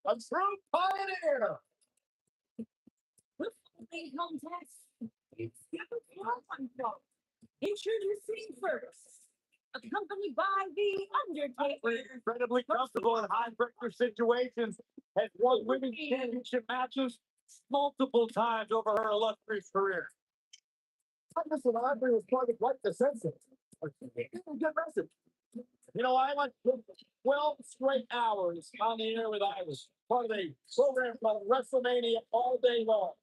A true pioneer. Big contest. It's Wonderful. Introducing first, accompanied by the Undertaker. Incredibly comfortable in high pressure situations, has won women's championship matches multiple times over her illustrious career. Listen, Andre was part of quite the census. Good message. You know, I went 12 straight hours on the air with Iris, part of a program called WrestleMania All Day Long.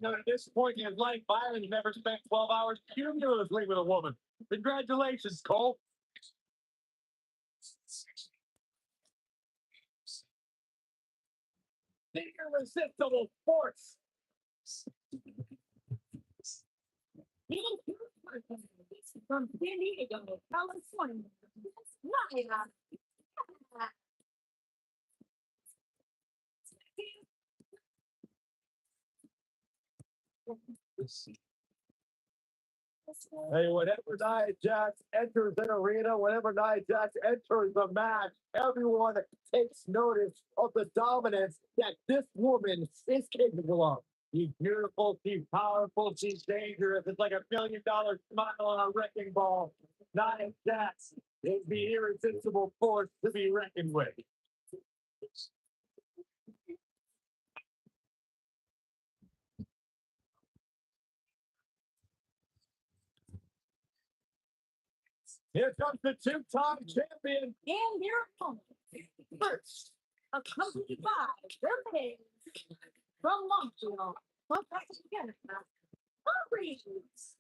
Now, at this point in his life, Byron never spent 12 hours cumulatively with a woman. Congratulations, Cole. The irresistible force. From San Diego, California. Live. Hey, whenever Nia Jax enters an arena, whenever Nia Jax enters the match, everyone takes notice of the dominance that this woman is capable of. She's beautiful, she's powerful, she's dangerous. It's like $1 million smile on a wrecking ball. Nia Jax is the irresistible force to be reckoned with. Here comes the two-time champion and your opponent. First, accompanied by Triple from Montreal. Let's back together. Maurice.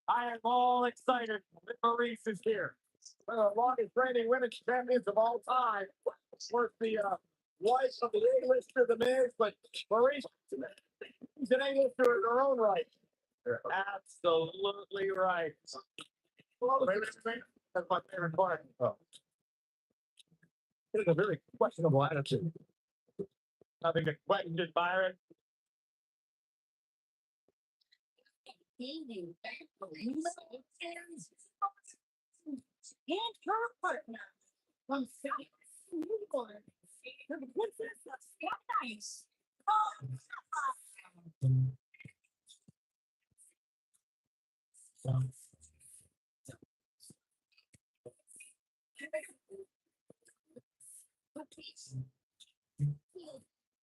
I am all excited that Maurice is here. One of the longest reigning women's champions of all time. Of course, the wife of the A-lister, The Miz, but Maurice is an A-lister in her own right. You're absolutely right. Well, that's my favorite part. Oh. It is a very questionable attitude. Having a question, Byron. And her partner from South New York, the Princess of Paradise.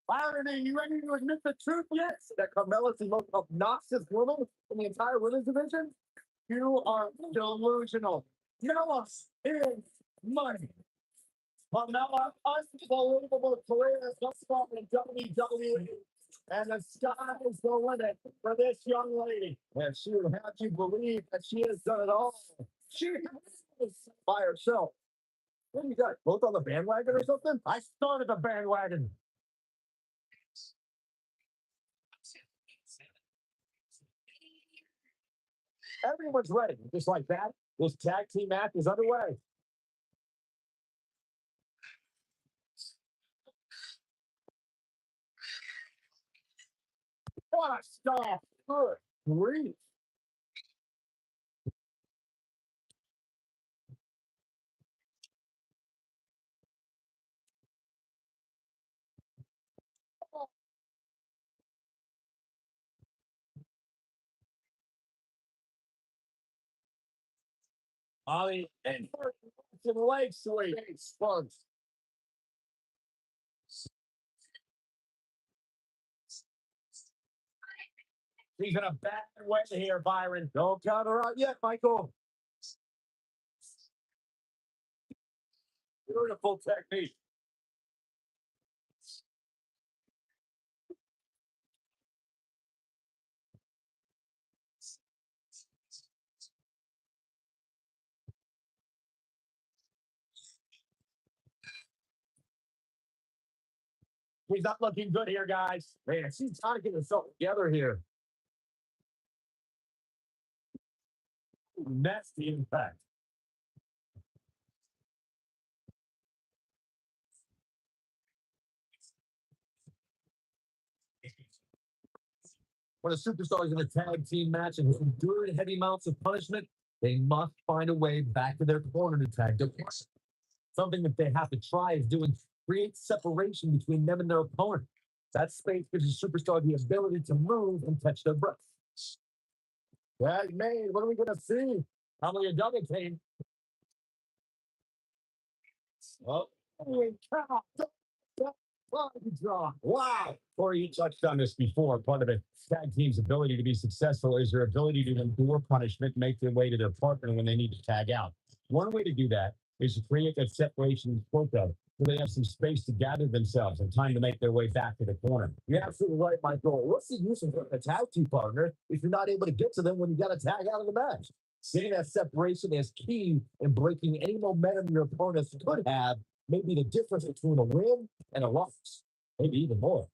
Byron, are you ready to admit the truth yet? That Carmella's the most obnoxious woman in the entire women's division? You are delusional. Carmella is money. Carmella, unbelievable career thus far in WWE. And the sky is the limit for this young lady. And she would have you believe that she has done it all. She is by herself. What do you got? Both on the bandwagon or something? I started the bandwagon. Everyone's ready. Just like that, this tag team match is underway. What a stop. Good grief. Ollie and to the leg sweep. Spuns. He's in a bad way here, Byron. Don't count her out yet, Michael. Beautiful technique. He's not looking good here, guys. Man, she's trying to get herself together here. Nasty impact. When a superstar is in a tag team match and has endured heavy amounts of punishment, they must find a way back to their corner to tag their partner. Something that they have to try is doing create separation between them and their opponent. That space gives the superstar the ability to move and catch their breath. Tag made. What are we going to see? Probably a double team. Oh, holy cow. Draw. Wow. Corey, you touched on this before. Part of a tag team's ability to be successful is their ability to endure punishment, make their way to their partner when they need to tag out. One way to do that is to create that separation you spoke of, so they have some space to gather themselves and time to make their way back to the corner. You're absolutely right, Michael. What's the use of a tag team partner if you're not able to get to them when you got to tag out of the match? Getting that separation is key in breaking any momentum your opponents could have, maybe the difference between a win and a loss, maybe even more.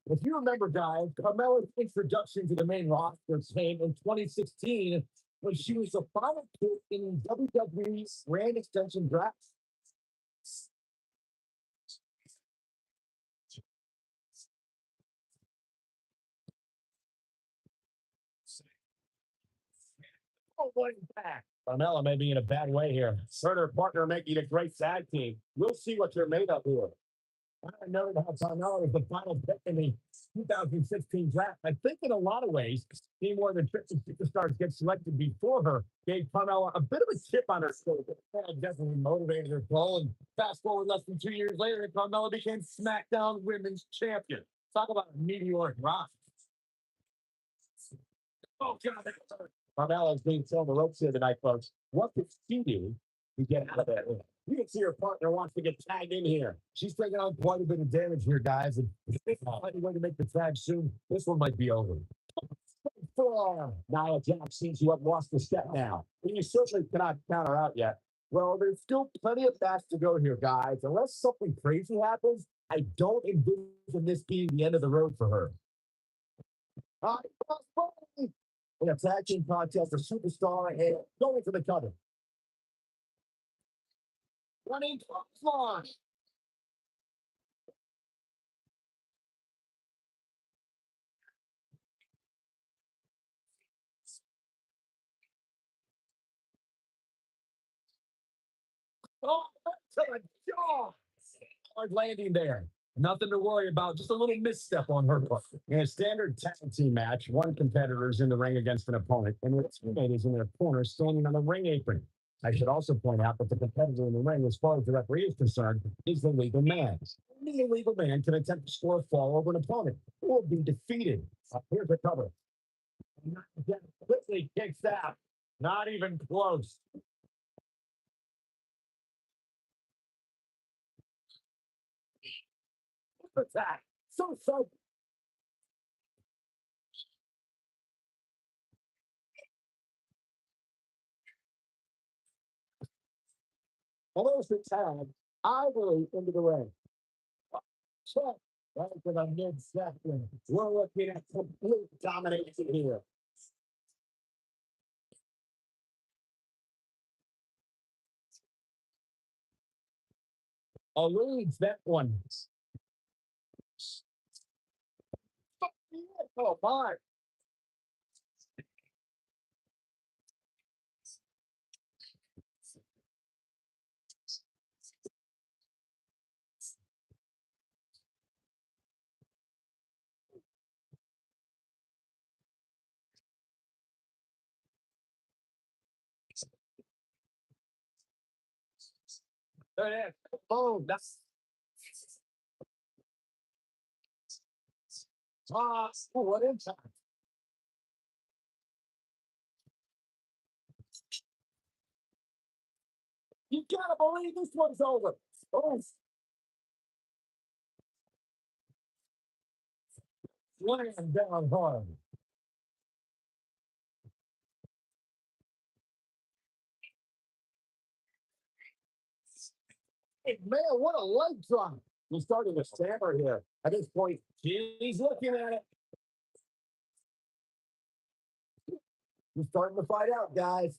If you remember, guys, Carmella's introduction to the main roster came in 2016 when she was the final pick in WWE's brand extension draft. Oh, what back. Carmella may be in a bad way here. Her partner making a great tag team. We'll see what they're made of here. I know that Carmella was the final pick in the 2016 draft. I think in a lot of ways, seeing more than 50 superstars get selected before her gave Carmella a bit of a chip on her shoulder. That definitely motivated her goal. And fast forward less than 2 years later, Carmella became SmackDown Women's Champion. Talk about a meteoric rise. Oh, God. Carmella is being thrown the ropes here tonight, folks. What could she do to get out of there? You can see her partner wants to get tagged in here. She's taking on quite a bit of damage here, guys. And if they find a way to make the tag soon, this one might be over. Nia Jax seems to have lost the step now. And you certainly cannot count her out yet. Well, there's still plenty of fast to go here, guys. Unless something crazy happens, I don't envision this being the end of the road for her. In a tag team contest, a superstar ahead, going for the cover. Running clothesline. Oh, to the jaw. Hard landing there. Nothing to worry about. Just a little misstep on her part. In a standard tag team match, one competitor is in the ring against an opponent, and the teammate is in their corner standing on the ring apron. I should also point out that the competitor in the ring, as far as the referee is concerned, is the legal man. Only a legal man can attempt to score a fall over an opponent or be defeated. Here's the cover. Quickly kicks out. Not even close. Attack. So. Almost the tag. Ivory into the ring. Check. Right to the midsection. We're looking at complete domination here. Leads that one. Oh, my. Oh, that's what impact. You gotta believe this one's over. Oh, slam down hard. Hey, man, what a leg drop. He's starting to stammer here. At this point, he's looking at it. We're starting to fight out, guys.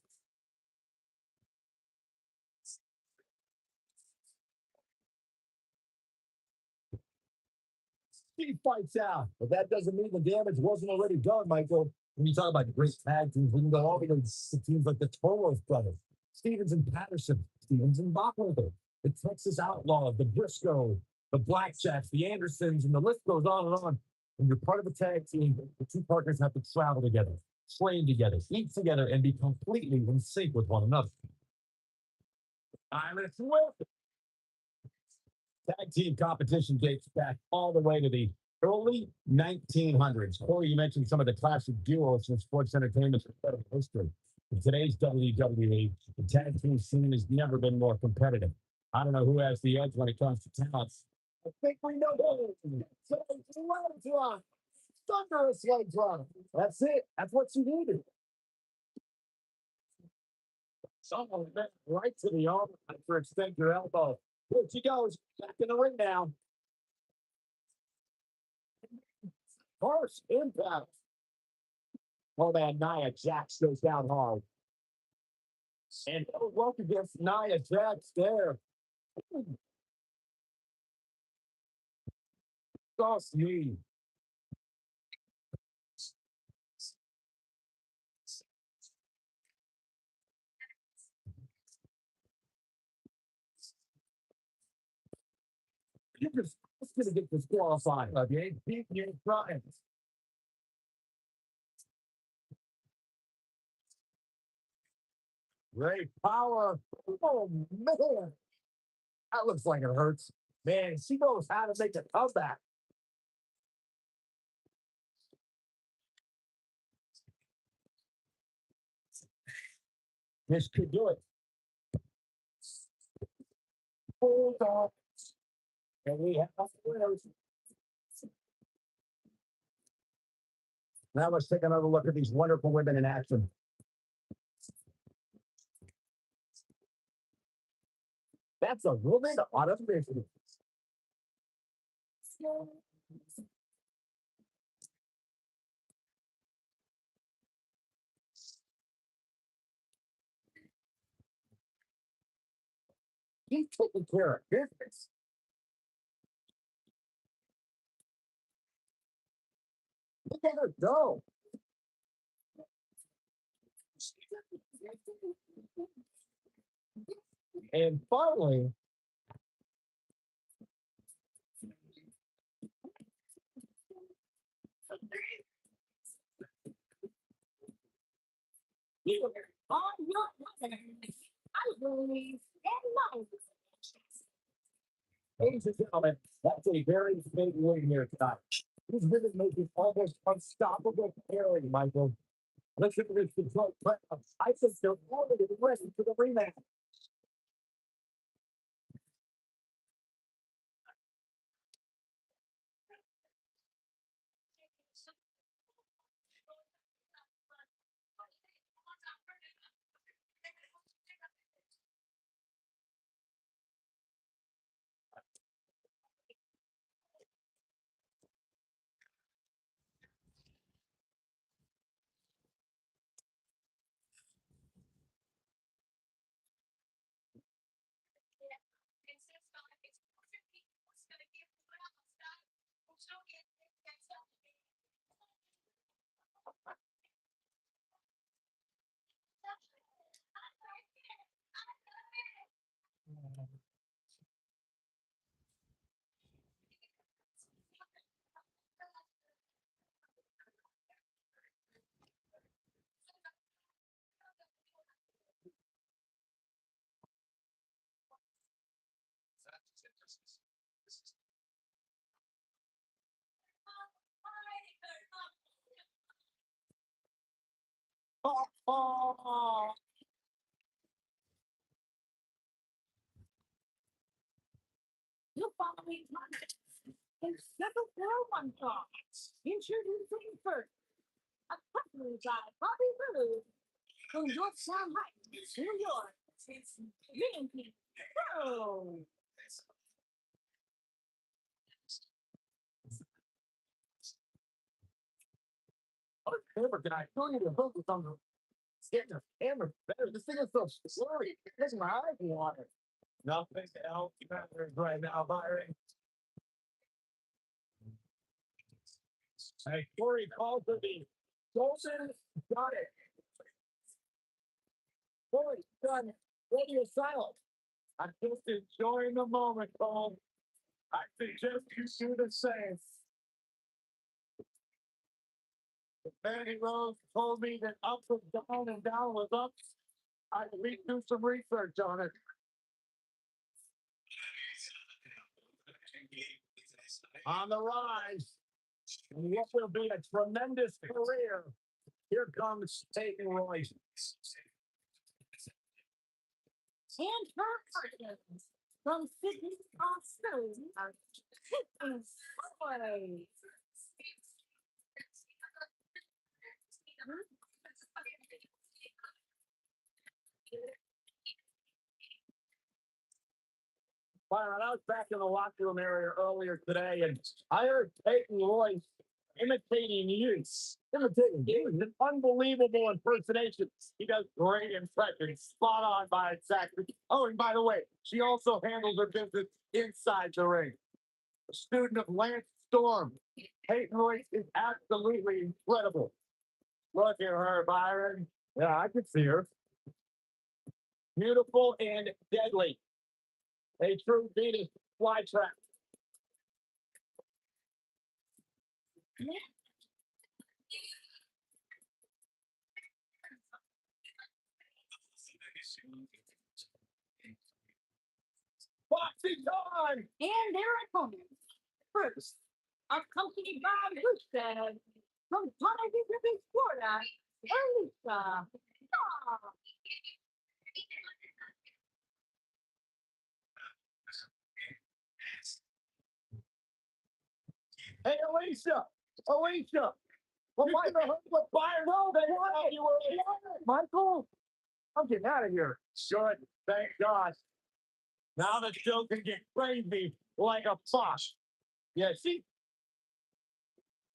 He fights out, but that doesn't mean the damage wasn't already done, Michael. When you talk about great tag teams, we can go all the way to teams like the Toros brothers, Stevens and Patterson, Stevens and Bachholder, the Texas Outlaws, the Briscoe, the Blackjacks, the Andersons, and the list goes on and on. When you're part of a tag team, the two partners have to travel together, train together, eat together, and be completely in sync with one another. I'm with tag team competition dates back all the way to the early 1900s. Corey, you mentioned some of the classic duos in sports entertainment history. In today's WWE, the tag team scene has never been more competitive. I don't know who has the edge when it comes to talents. I think we know who. Legs run. Thunderous legs run. That's it. That's what you needed. Someone went right to the arm for extend your elbow. Here she goes. Back in the ring now. Harsh impact. Oh man, Nia Jax goes down hard. And work against Nia Jax there. Cross knee. You're just going to get disqualified. Okay? Beat you trying. Great power. Oh man. That looks like it hurts. Man, she knows how to make a comeback. This could do it. Hold on. And we have winners. Now let's take another look at these wonderful women in action. That's a woman on a mission. He's taking care of business. Look at her go. And finally, you are your mother. I believe in love. Ladies and gentlemen, that's a very big win here tonight. This women making almost unstoppable carry, Michael. Listen to this control. I think they're already ready for the rematch. Oh, you follow me, and settle down one thought. Introducing first, a company by Bobby Roode, from Yorktown Heights, New York. It's Yankee Pro. Can I tell you to focus on the Getting the camera better. This thing is so slurry. It makes my eyes water. Nothing else matters right now, Byron. Hey, Corey calls for me. Golden got it. Corey, son, radio silent. I'm just enjoying the moment, Cole. I suggest you do the same. Manny Rose told me that up was down and down was up. I at least do some research on it. On the rise, and what will be a tremendous career. Here comes Peyton Royce. And her partners from Sydney, Australia, Royce. Byron, I was back in the locker room area earlier today, and I heard Peyton Royce imitating you. Imitating you. An unbelievable impersonation. He does great impressions. Spot on by exactly. Oh, and by the way, she also handles her business inside the ring. A student of Lance Storm. Peyton Royce is absolutely incredible. Look at her, Byron. Yeah, I could see her. Beautiful and deadly. A true Venus flytrap. Boxing time! And their opponents. First, accompanied by Rusev from Ponte Florida, Alicia. Hey, Alicia! Alicia! Well, why the heck was Byron? No, they want you were Michael, I'm getting out of here. Good, thank God. Now the show can get crazy like a fox. Yeah, see?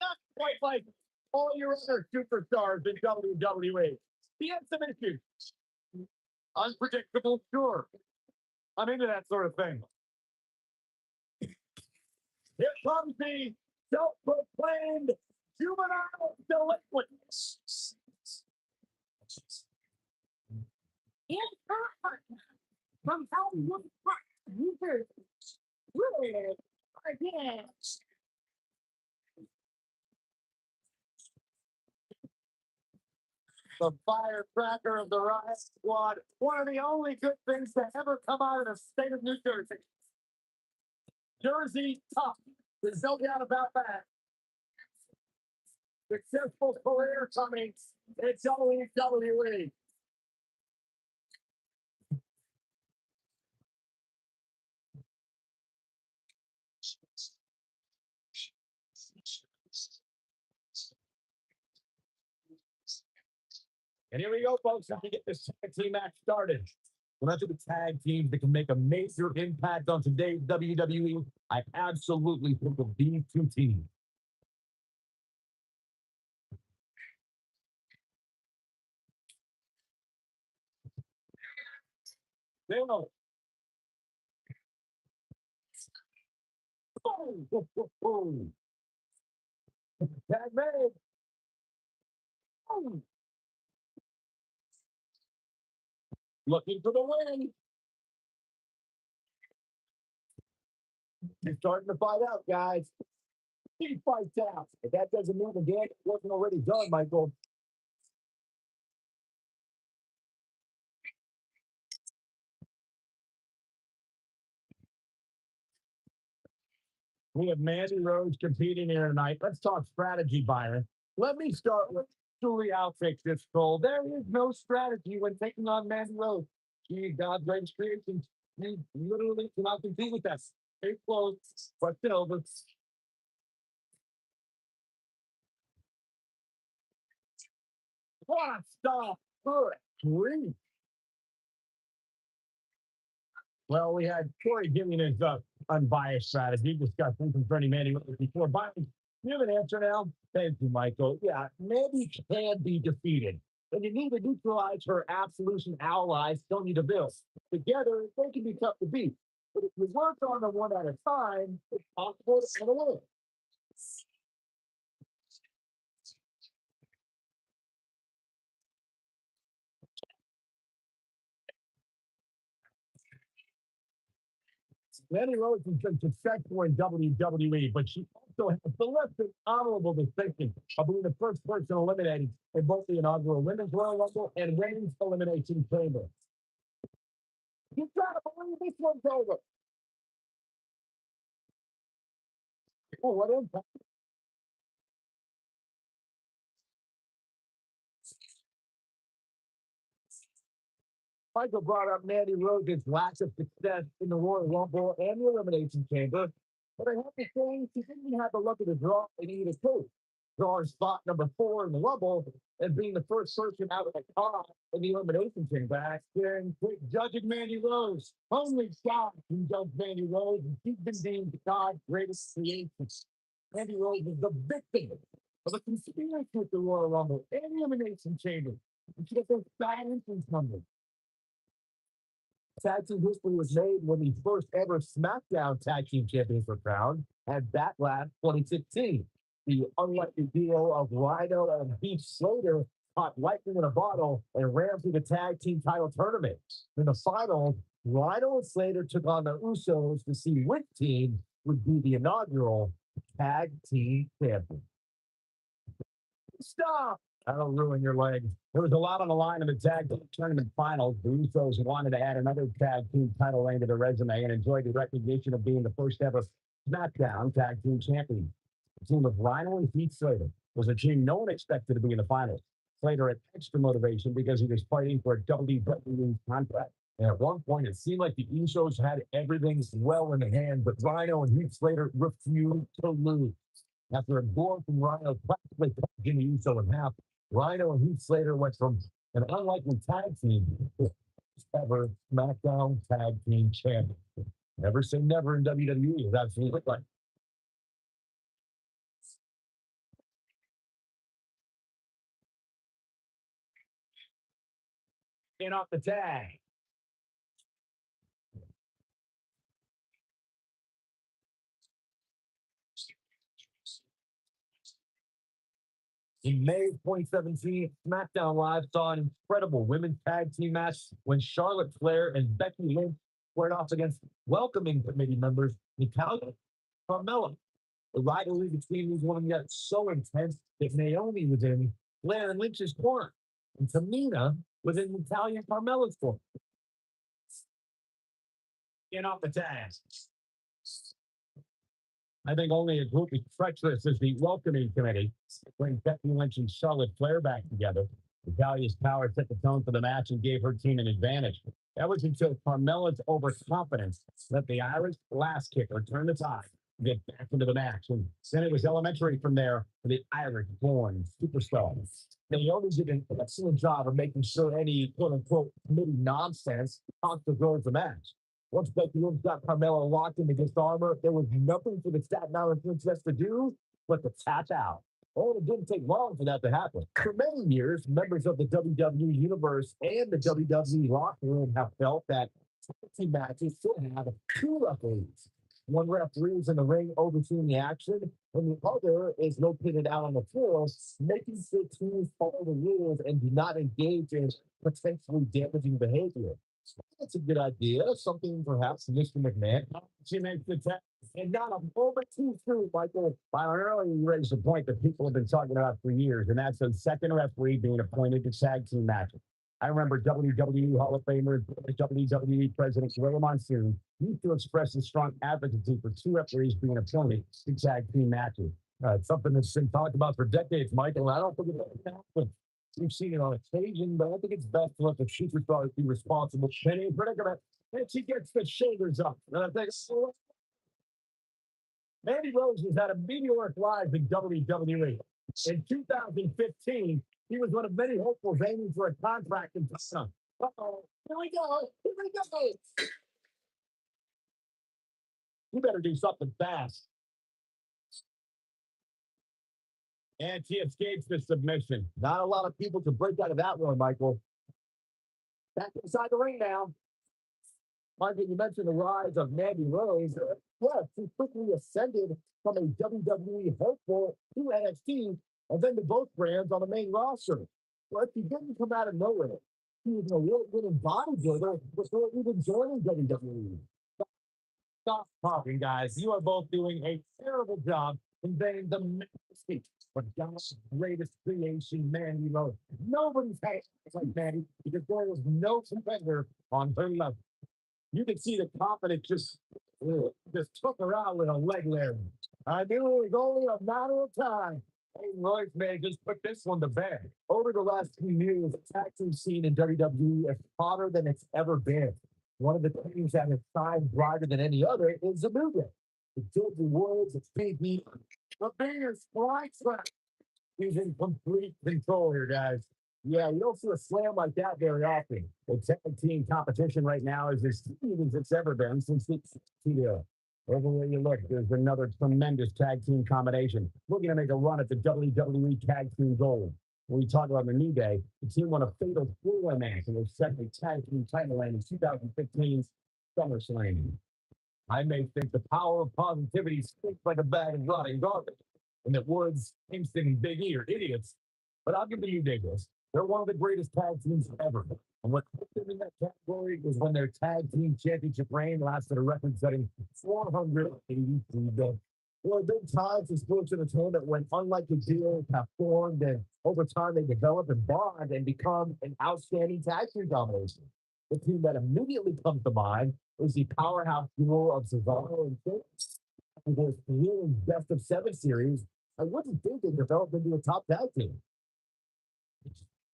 Not quite like all your other superstars in WWE. He had some issues. Unpredictable, sure. I'm into that sort of thing. Here comes the self-proclaimed juvenile delinquent. In her partner from Hollywood Park, New Jersey, really again. The firecracker of the Riot Squad, one of the only good things to ever come out of the state of New Jersey. Jersey tough. There's no doubt about that. Successful career coming in WWE. And here we go, folks. Let me get this tag team match started. When I do the tag teams that can make a major impact on today's WWE, I absolutely think of these two teams. Now, boom. Tag made. Boom. Looking for the win. You're starting to fight out, guys. He fights out. If that doesn't mean the game wasn't already done, Michael. We have Mandy Rose competing here tonight. Let's talk strategy, Byron. Let me start with Julie. I'll fix this goal. There is no strategy when taking on Mandy Rose. She God's greatest creation. You literally cannot compete with us. It's close, but still, what a stop. Good grief. Well, we had Corey giving his unbiased strategy, discussing concerning Mandy Rose before. Byron, you have an answer now? Thank you, Michael. Yeah, Mandy can be defeated. and you need to neutralize her absolution allies, Sonya Deville. Together, they can be tough to beat. But if you work on them one at a time, it's possible to get away. Mandy Rose has been successful in WWE, but she also has the less than honorable distinction of being the first person eliminated in both the inaugural Women's Royal Rumble and Women's Elimination Chamber. You gotta believe this one's over. Oh, what impact? Michael brought up Mandy Rose's lack of success in the Royal Rumble and the Elimination Chamber, but I have to say she didn't have the luck of the draw they needed to. Drawing spot number 4 in the Rumble and being the first person out of the car in the Elimination Chamber. Staring quick judging Mandy Rose. Only God can judge Mandy Rose, and she's been named God's greatest creation. Mandy Rose is the victim of a conspiracy with the Royal Rumble and the Elimination Chamber. And she got those bad entrance numbers. Tag team history was made when the first ever SmackDown Tag Team Champions were crowned at Backlash 2016. The unlikely duo of Rhino and Heath Slater caught lightning in a bottle and ran through the tag team title tournament. In the final, Rhino and Slater took on the Usos to see which team would be the inaugural tag team champion. Stop! That'll ruin your leg. There was a lot on the line in the tag team tournament finals. The Usos wanted to add another tag team title reign to their resume and enjoyed the recognition of being the first ever SmackDown tag team champion. The team of Rhino and Heath Slater was a team no one expected to be in the finals. Slater had extra motivation because he was fighting for a WWE contract. And at one point, it seemed like the Usos had everything well in hand, but Rhino and Heath Slater refused to lose. After a blow from Rhino practically cut Jimmy Uso in half, Rhino and Heath Slater went from an unlikely tag team to ever SmackDown Tag Team Champion. Never say never in WWE. It absolutely like. In off the tag. In May 2017, SmackDown Live saw an incredible women's tag team match when Charlotte Flair and Becky Lynch squared off against welcoming committee members Natalya and Carmella. The rivalry between these women got so intense that Naomi was in Flair and Lynch's corner, and Tamina was in Natalya and Carmella's corner. In off the tag. I think only a group as treacherous as the welcoming committee bring Becky Lynch and Charlotte Flair back together. Natalia's power set the tone for the match and gave her team an advantage. That was until Carmella's overconfidence let the Irish glass kicker turn the tide and get back into the match. And then it was elementary from there for the Irish born superstars. Naomi did an excellent job of making sure any quote unquote committee nonsense conquered the match. Once Becky Lynch got Carmella locked into this armor, there was nothing for the Staten Island Princess to do but to tap out. Oh, it didn't take long for that to happen. For many years, members of the WWE Universe and the WWE locker room have felt that team matches should have 2 referees. One referee is in the ring overseeing the action, and the other is located out on the floor, making sure teams follow the rules and do not engage in potentially damaging behavior. That's a good idea. Something perhaps Mr. McMahon. She makes the test. And not a moment too soon, Michael. Earlier you raised a point that people have been talking about for years, and that's a second referee being appointed to tag team matches. I remember WWE Hall of Famer, WWE President Gorilla Monsoon used to express a strong advocacy for 2 referees being appointed to tag team matches. It's something that's been talked about for decades, Michael. And I don't think it's happen. We've seen it on occasion, but I think it's best to let the superstars be responsible for any predicament. And she gets the shoulders up. And I think, oh, Mandy Rose has had a meteoric rise in WWE. In 2015, he was one of many hopefuls aiming for a contract in China. Uh-oh, here we go. Here we go. You better do something fast. And she escapes the submission. Not a lot of people to break out of that one, Michael. Back inside the ring now. Michael, you mentioned the rise of Mandy Rose. Yes, she quickly ascended from a WWE hopeful to NXT and then to both brands on the main roster. But she didn't come out of nowhere. She was an award-winning bodybuilder before even joining WWE. Stop talking, guys. You are both doing a terrible job conveying the majesty of God's greatest creation, Mandy Rose. Nobody's had like Mandy because there was no competitor on her level. You can see the confidence just took her out with a leg lift. I knew it was only a matter of time. Hey, Royce, man, just put this one to bed. Over the last few years, the tag team scene in WWE is hotter than it's ever been. One of the teams that has shined brighter than any other is Zamuga. The Dilty Woods, it's Big E. The biggest strikes. He's in complete control here, guys. Yeah, you don't see a slam like that very often. The tag team competition right now is as heated as it's ever been since the TDO. Everywhere you look, there's another tremendous tag team combination. We're going to make a run at the WWE Tag Team Gold. When we talk about the New Day, the team won a fatal four-way match in their second tag team title reign in 2015's SummerSlam. I may think the power of positivity stinks like a bag of rotting garbage, and that Woods, Kingston, and Big E are idiots. But I'll give the New Day this. They're one of the greatest tag teams ever. And what put them in that category was when their tag team championship reign lasted a record-setting 483 days. There were big times in sports entertainment when unlikely duos have formed, and over time they develop and bond and become an outstanding tag team combination. The team that immediately comes to mind is the powerhouse duo of Cesaro and Sheamus. And their thrilling best of seven series, I wouldn't think they developed into a top tag team.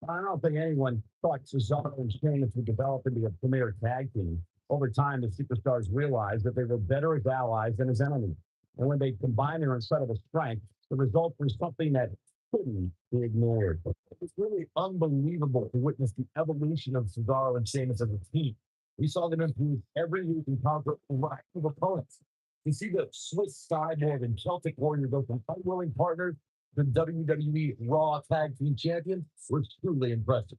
I don't think anyone thought Cesaro and Sheamus would develop into a premier tag team. Over time, the superstars realized that they were better as allies than as enemies. And when they combined their incredible strength, the result was something that couldn't be ignored. It's really unbelievable to witness the evolution of Cesaro and Sheamus as a team. We saw them improve every week and conquer a variety of opponents. You see the Swiss cyborg and Celtic warrior go from unwilling partners to WWE Raw Tag Team Champions was truly impressive.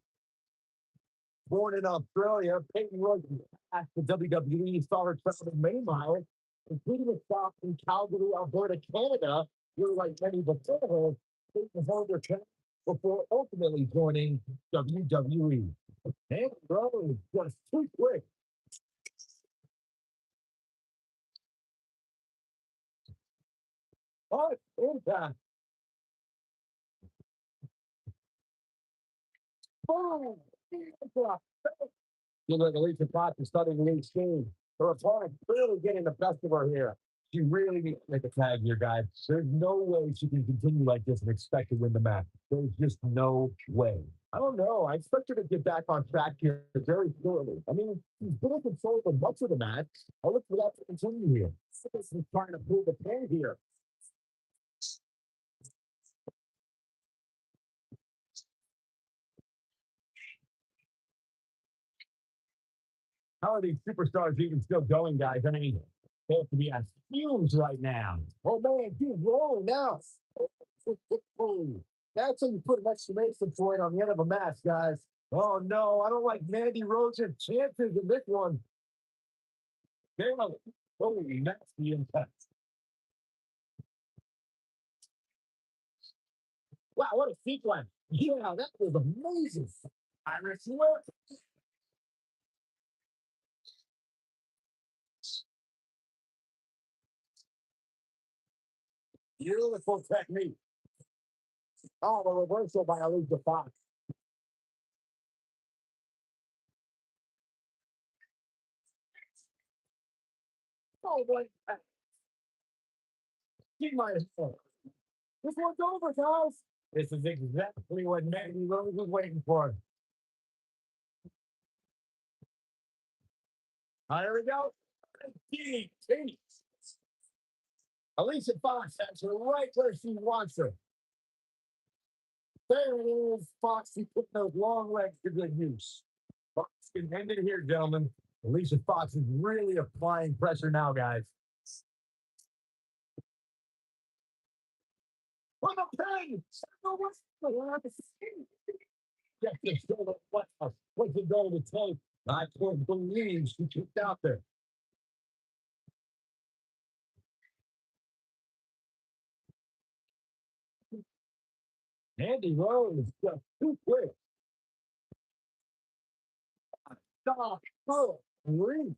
Born in Australia, Peyton Royce asked the WWE started traveling many miles, including a stop in Calgary, Alberta, Canada, where, like many before her, Peyton held her camp before ultimately joining WWE. And Rose was too quick. Oh, impact. Boom. Impact. You look, Alicia Fox is starting to lead steam. Her opponent clearly getting the best of her here. She really needs to make a tag here, guys. There's no way she can continue like this and expect to win the match. There's just no way. I don't know. I expect her to get back on track here very shortly. I mean, she's been in control for much of the match. I look for that to continue here. She's trying to pull the pin here. How are these superstars even still going, guys? I mean, they have to be on fumes right now. Oh, man, keep rolling now. That's how you put an exclamation point on the end of a match, guys. Oh, no, I don't like Mandy Rose's chances in this one. They're holy nasty impact. Wow, what a sequence. Yeah, that was amazing. Irish whip. Beautiful technique. Oh, the reversal by Alicia Fox. Oh, boy. Keep my head. This one's over, guys. This is exactly what Mandy Rose was waiting for. Here we go. DDT. Alicia Fox has her right where she wants her. There it is. Foxy put those long legs to good use. Fox can end it here, gentlemen. Alicia Fox is really applying pressure now, guys. For the pin! Get this shoulder flat. What's it going to take? I can't believe she kicked out there. Andy Rose just too quick. Stop. Oh, three.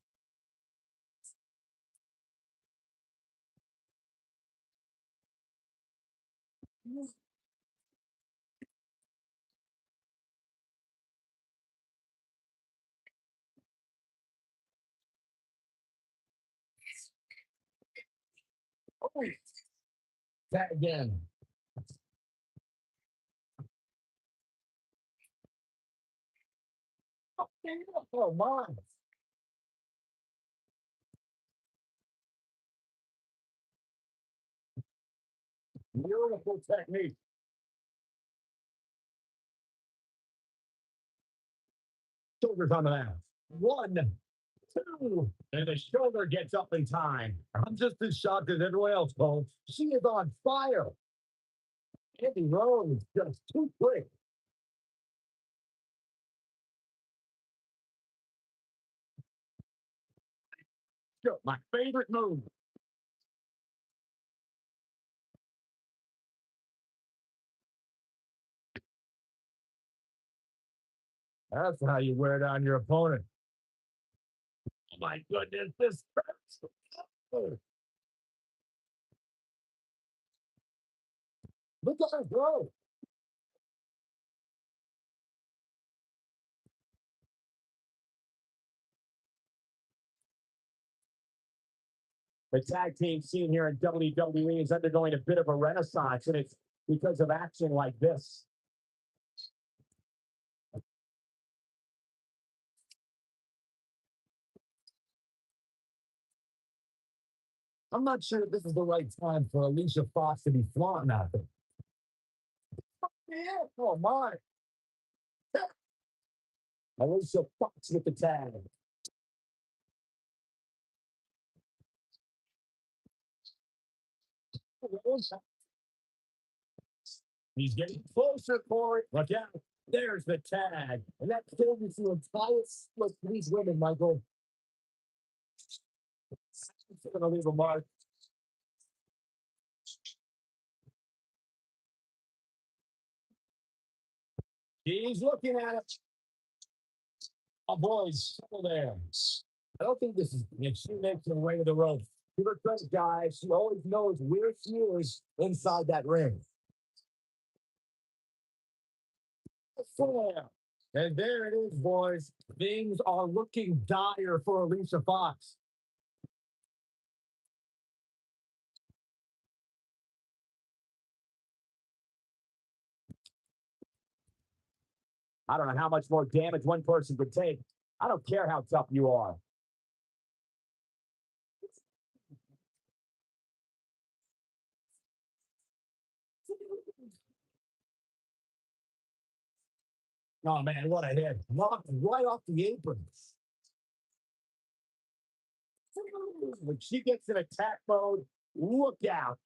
Oh, that again. Oh, my. Beautiful technique. Shoulders on the mat. One, two, and the shoulder gets up in time. I'm just as shocked as everyone else, Cole. She is on fire. Andy Rose is just too quick. Sure, my favorite move. That's how you wear down your opponent. Oh my goodness, this hurts. Oh, look at her go. The tag team scene here in WWE is undergoing a bit of a renaissance, and it's because of action like this. I'm not sure this is the right time for Alicia Fox to be flaunting out there. Yeah, oh my. Alicia Fox with the tag. He's getting closer for it. Look out. There's the tag. And that killed me through entire split for these women, Michael. It's going to leave a mark. He's looking at it. Oh, boys, still there. I don't think this is if she makes her way to the rope. Give her credit, guys. She always knows where she is inside that ring. And there it is, boys. Things are looking dire for Alicia Fox. I don't know how much more damage one person could take. I don't care how tough you are. Oh, man, what a hit. Knocked right off the apron. When she gets in attack mode, look out.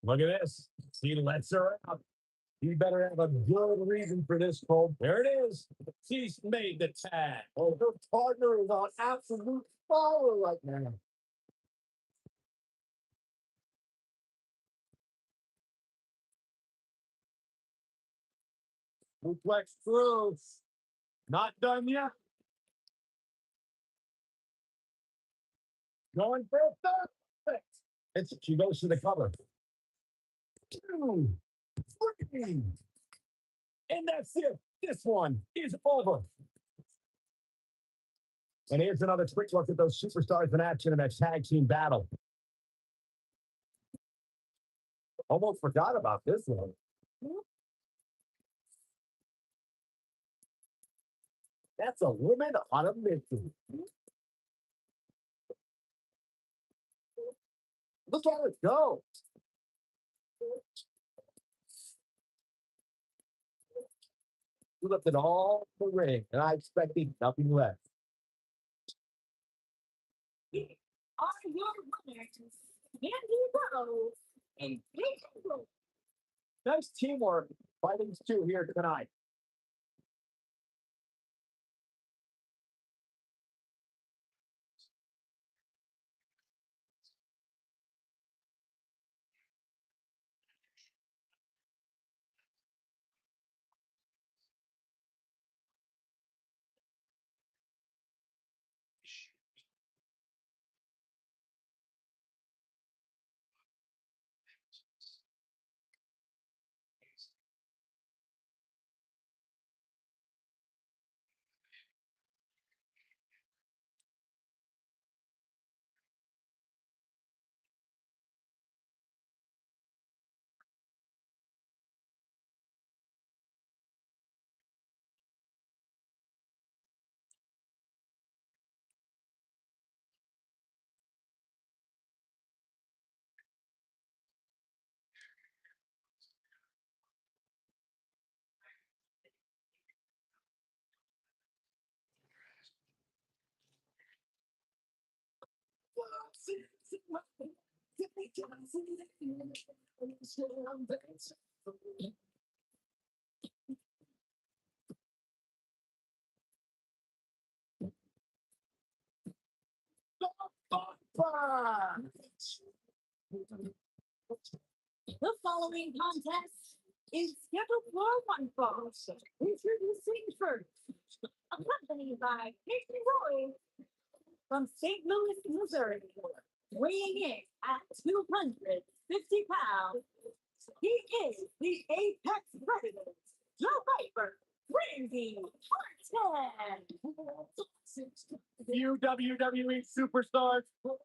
Look at this. He lets her out. You better have a good reason for this, Cole. There it is. She's made the tag. Oh, her partner is on absolute fire right now. Duplex through. Not done yet. Going for a third. She goes to the cover. 2, 3. And that's it. This one is over. And here's another quick look at those superstars in action in that tag team battle. Almost forgot about this one. That's a woman on a mission. Look at it go. You left it all in the ring, and I expected nothing less. are your winners, Andy Rose and Peyton Rose. Nice teamwork by these two here tonight. The following contest is scheduled for one fall. Introducing first, accompanied by Casey Roy from St. Louis, Missouri, weighing in at 250 pounds. He is the Apex Predator, Joe Viper, Randy Orton. Few WWE superstars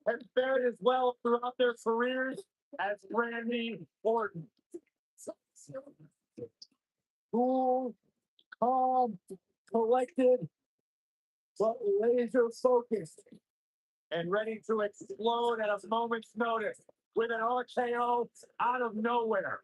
have fared as well throughout their careers as Randy Orton. Cool, calm, collected, but laser focused and ready to explode at a moment's notice with an RKO out of nowhere.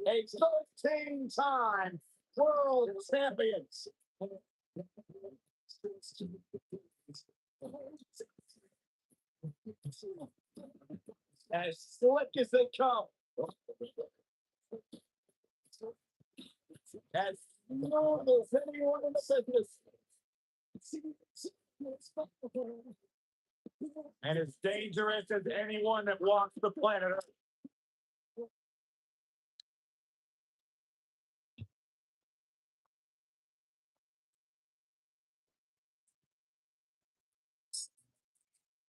A 13-time world champions. As slick as they come. As smooth as anyone in the business. And as dangerous as anyone that walks the planet Earth.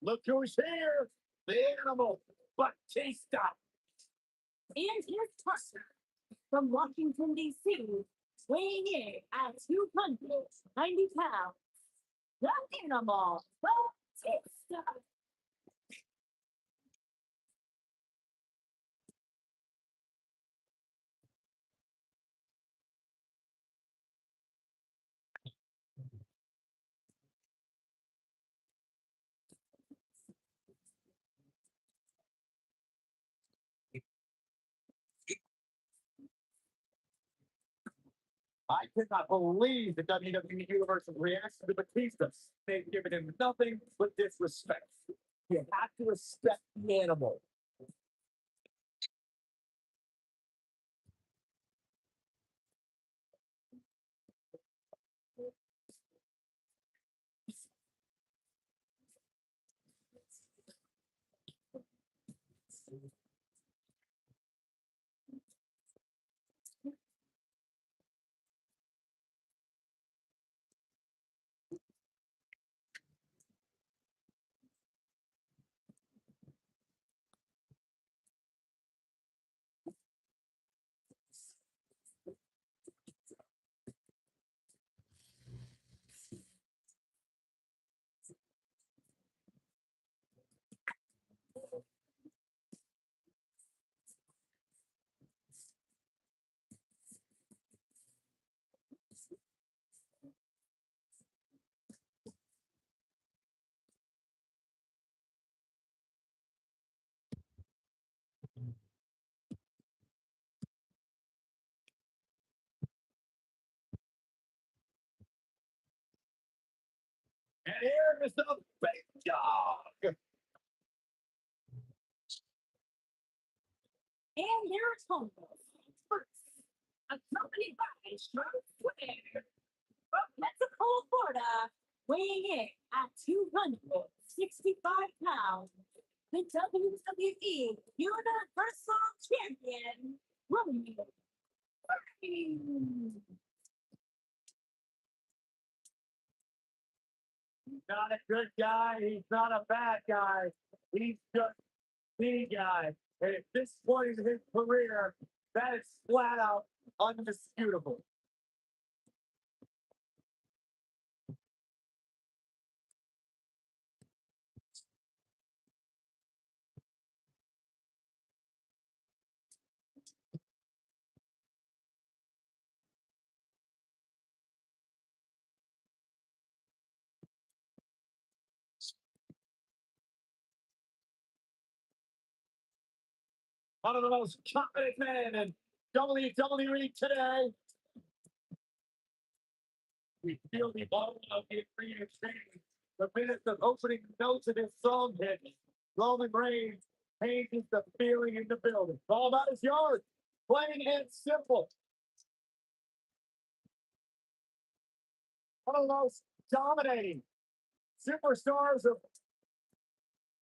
Look who's here, the animal, Batista. And his partner from Washington, D.C., weighing in at 290 pounds, the animal, Batista. I cannot believe the WWE Universe reacts to Batista. They've given him nothing but disrespect. You have to respect the animal. And here is the big dog. And here's Humble first, accompanied by Charlotte Flair from Pensacola, Florida, weighing in at 265 pounds. The WWE Universal Champion, Roman Reigns. He's not a good guy. He's not a bad guy. He's just the guy. And at this point in his career, that is flat out undisputable. One of the most confident men in WWE today. We feel the ball of the free exchange. The minute the opening notes of this song hit, Roman Reigns changes the feeling in the building. It's all about his yard. Plain and simple. One of the most dominating superstars of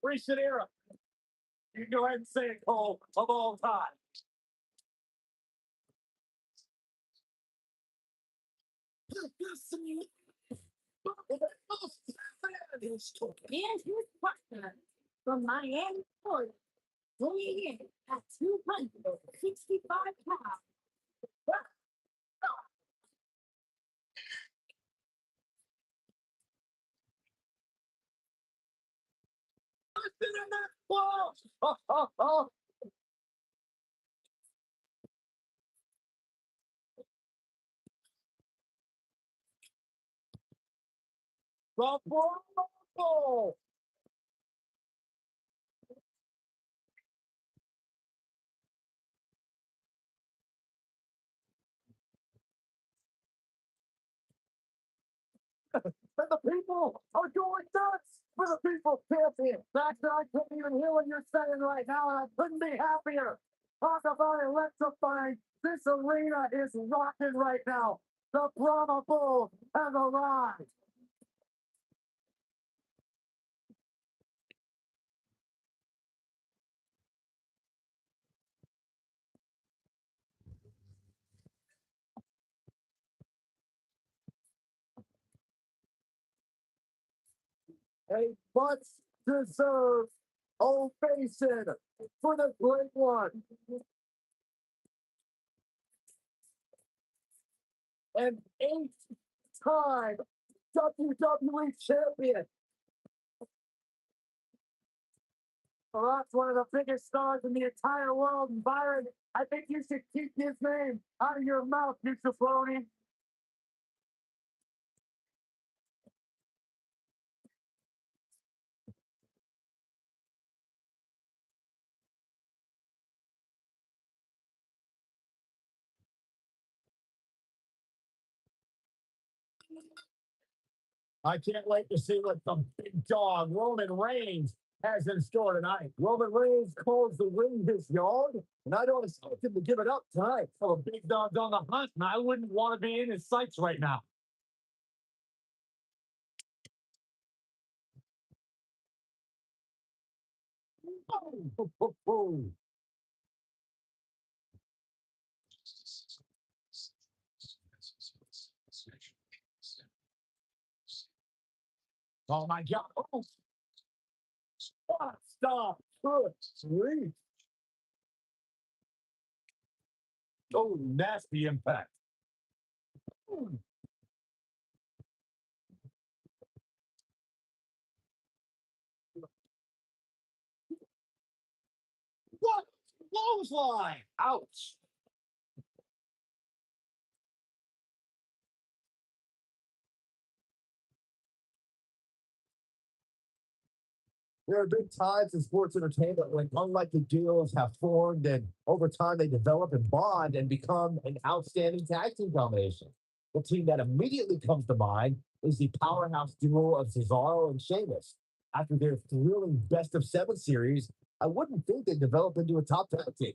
recent era. You can go ahead and say it, Cole, of all time. And his partner from Miami, Florida, weighing in at 265 pounds. Rumble! And the people are going nuts for the people champion. Baxter, I couldn't even hear what you're saying right now, and I couldn't be happier. Talk about electrifying. This arena is rocking right now. The Brahma Bulls have arrived. A much deserved ovation for the great one. An 8-time WWE champion. Well, that's one of the biggest stars in the entire world. And Byron, I think you should keep his name out of your mouth, you jabroni. I can't wait to see what the big dog Roman Reigns has in store tonight. Roman Reigns calls the ring his yard, and I don't expect him to give it up tonight. So the big dog's on the hunt, and I wouldn't want to be in his sights right now. Oh my God. Oh, stop. Good grief. Oh, nasty impact. What? Clothesline. Ouch. There are big times in sports entertainment when unlikely duos have formed, and over time they develop and bond and become an outstanding tag team combination. The team that immediately comes to mind is the powerhouse duo of Cesaro and Sheamus. After their thrilling best of seven series, I wouldn't think they'd develop into a top tag team.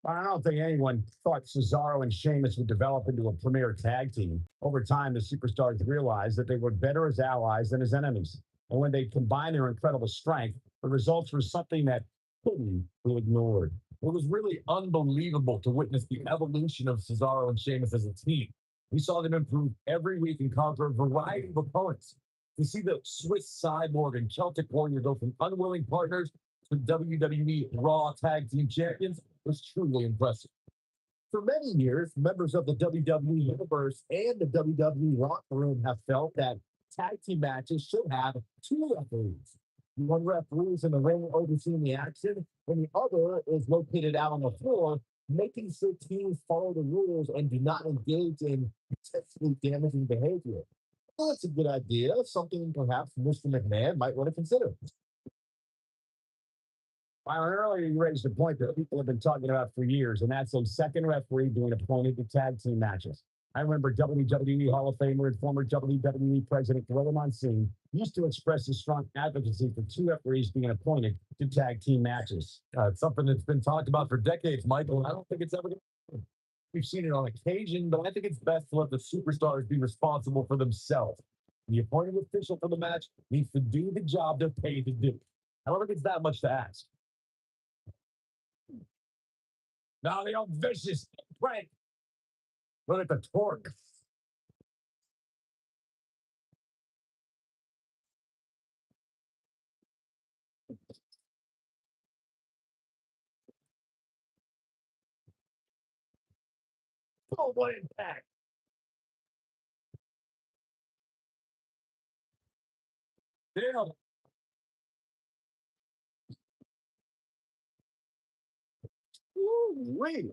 I don't think anyone thought Cesaro and Sheamus would develop into a premier tag team. Over time, the superstars realized that they were better as allies than as enemies. And when they combined their incredible strength, the results were something that couldn't be ignored. It was really unbelievable to witness the evolution of Cesaro and Sheamus as a team. We saw them improve every week and conquer a variety of opponents. To see the Swiss Cyborg and Celtic Warrior go from unwilling partners to WWE Raw Tag Team Champions was truly impressive. For many years, members of the WWE Universe and the WWE Locker Room have felt that tag team matches should have two referees. One referee is in the ring overseeing the action, and the other is located out on the floor, making sure teams follow the rules and do not engage in potentially damaging behavior. Well, that's a good idea, something perhaps Mr. McMahon might want to consider. Earlier, you raised a point that people have been talking about for years, and that's a second referee being appointed to tag team matches. I remember WWE Hall of Famer and former WWE President Gorilla Monsoon used to express his strong advocacy for two referees being appointed to tag team matches. It's something that's been talked about for decades, Michael. I don't think it's ever going to happen. We've seen it on occasion, but I think it's best to let the superstars be responsible for themselves. The appointed official for the match needs to do the job they're paid to do. I don't think it's that much to ask. Now the old vicious prank. Look at the torque. Oh, what impact. Damn. Ooh-wee.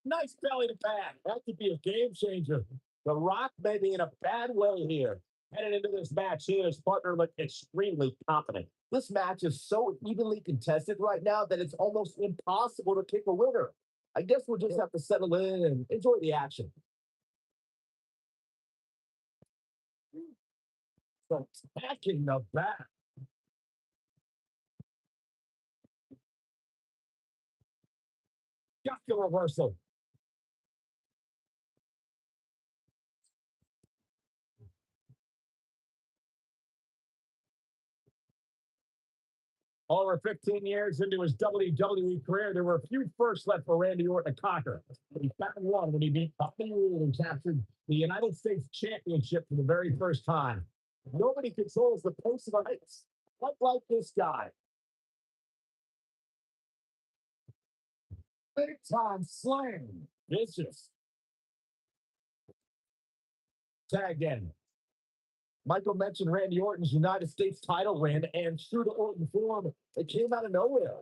Nice belly to back. That could be a game changer. The Rock may be in a bad way here. Headed into this match, he and his partner look extremely confident. This match is so evenly contested right now that it's almost impossible to pick a winner. I guess we'll just have to settle in and enjoy the action. So attacking the back. Got the reversal. Over 15 years into his WWE career, there were a few firsts left for Randy Orton to conquer. But he found one when he beat Bobby Roode and captured the United States Championship for the very first time. Nobody controls the pace of ice, quite like this guy. Big time slam. Vicious. Tag in. Michael mentioned Randy Orton's United States title win, and true to Orton form, it came out of nowhere.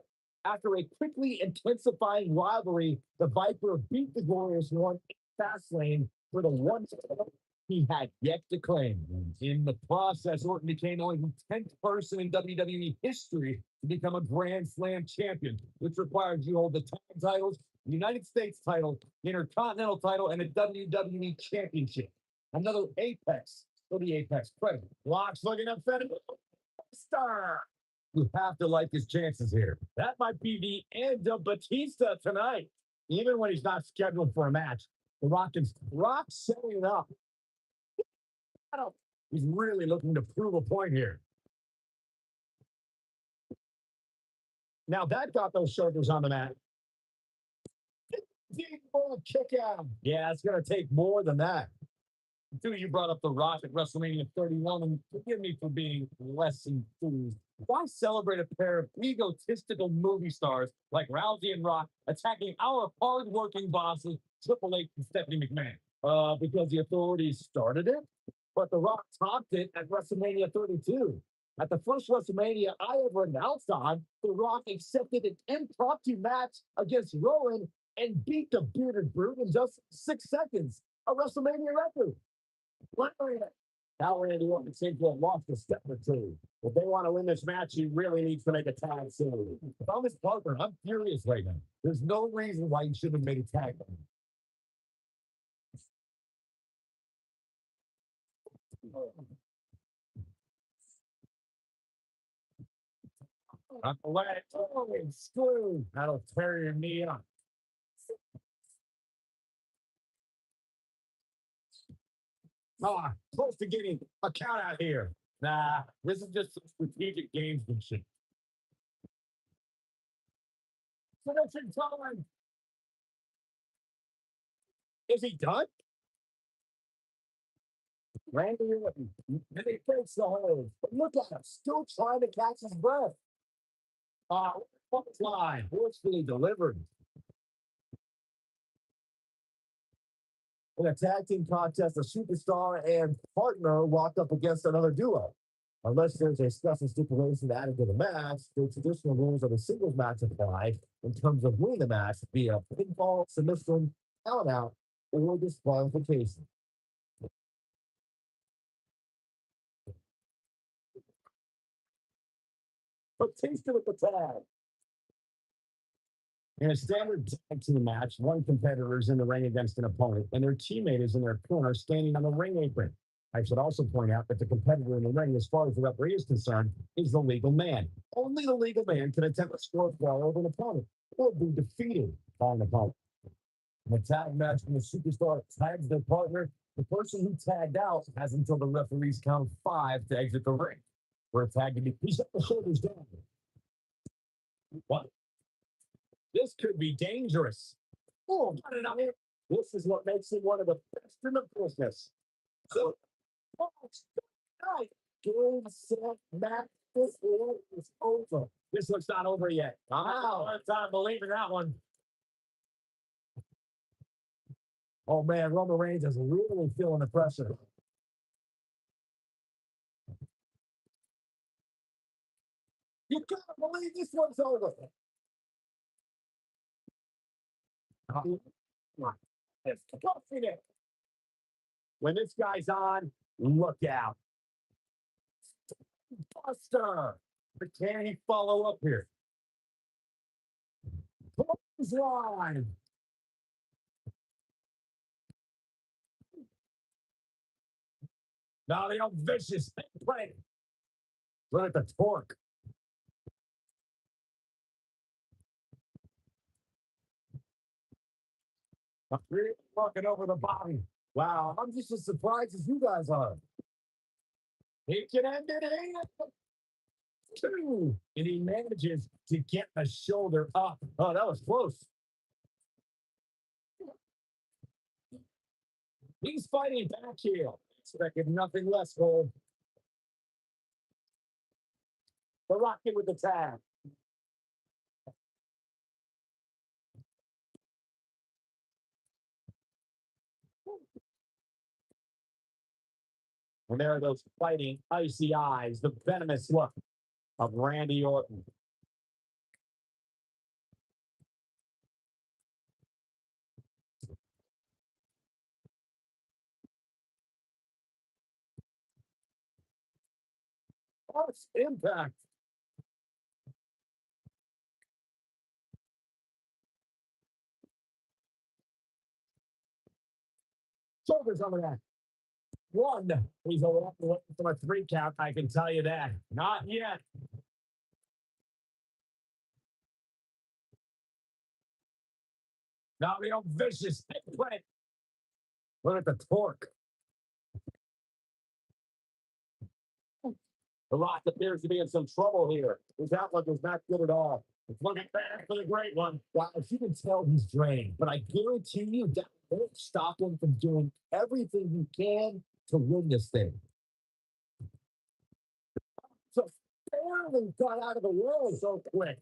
After a quickly intensifying rivalry, the Viper beat the Glorious One in Fastlane for the one title he had yet to claim. In the process, Orton became only the 10th person in WWE history to become a Grand Slam champion, which requires you hold the tag titles, the United States title, the Intercontinental title, and the WWE Championship. Another apex for the Apex Predator. Locks looking up for star. You have to like his chances here. That might be the end of Batista tonight. Even when he's not scheduled for a match, the Rock setting it up. He's really looking to prove a point here. Now that got those shoulders on the mat. Deep ball kick out. Yeah, it's going to take more than that. Dude, you brought up The Rock at WrestleMania 31, and forgive me for being less enthused. Why celebrate a pair of egotistical movie stars like Rousey and Rock attacking our hard-working bosses, Triple H and Stephanie McMahon? Because the authorities started it, but The Rock topped it at WrestleMania 32. At the first WrestleMania I ever announced on, The Rock accepted an impromptu match against Rowan and beat the bearded brute in just 6 seconds, a WrestleMania record. Now Randy Orton seems to have lost a step or two. If they want to win this match, he really needs to make a tag soon. If I'm his partner, I'm furious right now. There's no reason why he should have made a tag. I'm glad. Oh, screw. That'll tear your knee up. Ah, close to getting a count out here. Nah, this is just some strategic gamesmanship. Prediction time. Is he done? Randy Orton. And he breaks the hold. But look at him, still trying to catch his breath. Fly, forcefully delivered. In a tag team contest, a superstar and partner locked up against another duo. Unless there's a special stipulation added to the match, the traditional rules of a singles match apply in terms of winning the match via pinfall, submission, count out, or disqualification. But Batista with the tag. In a standard tag team match, one competitor is in the ring against an opponent, and their teammate is in their corner standing on the ring apron. I should also point out that the competitor in the ring, as far as the referee is concerned, is the legal man. Only the legal man can attempt a score fall over an opponent or be defeated by an opponent. In a tag match, when the superstar tags their partner, the person who tagged out has until the referees count 5 to exit the ring. For a tag to be pieced up the shoulders down. What? This could be dangerous. Oh, this is what makes him one of the best in the business. So, game, set, match. This is over. This looks not over yet. Wow, hard time believing that one. Oh man, Roman Reigns is really feeling the pressure. You can't believe this one's over. It's confident. When this guy's on, look out. Buster. But can he follow up here? Clothesline. Now the old vicious play. Look at the torque. I'm really walking over the body. Wow, I'm just as surprised as you guys are. He can end it in 2. And he manages to get the shoulder up. Oh, that was close. He's fighting back here. Expected nothing less, Cole. The Rocket with the tag. And there are those fighting icy eyes, the venomous look of Randy Orton. What's impact? Shoulders over that. 1. He's a walk away from a 3 count, I can tell you that. Not yet. Now the old vicious play. Look at the torque. The Rock appears to be in some trouble here. His outlook is not good at all. It's looking bad for the great one. Wow, you can tell he's drained, but I guarantee you that won't stop him from doing everything he can to win this thing. So barely got out of the world so quick.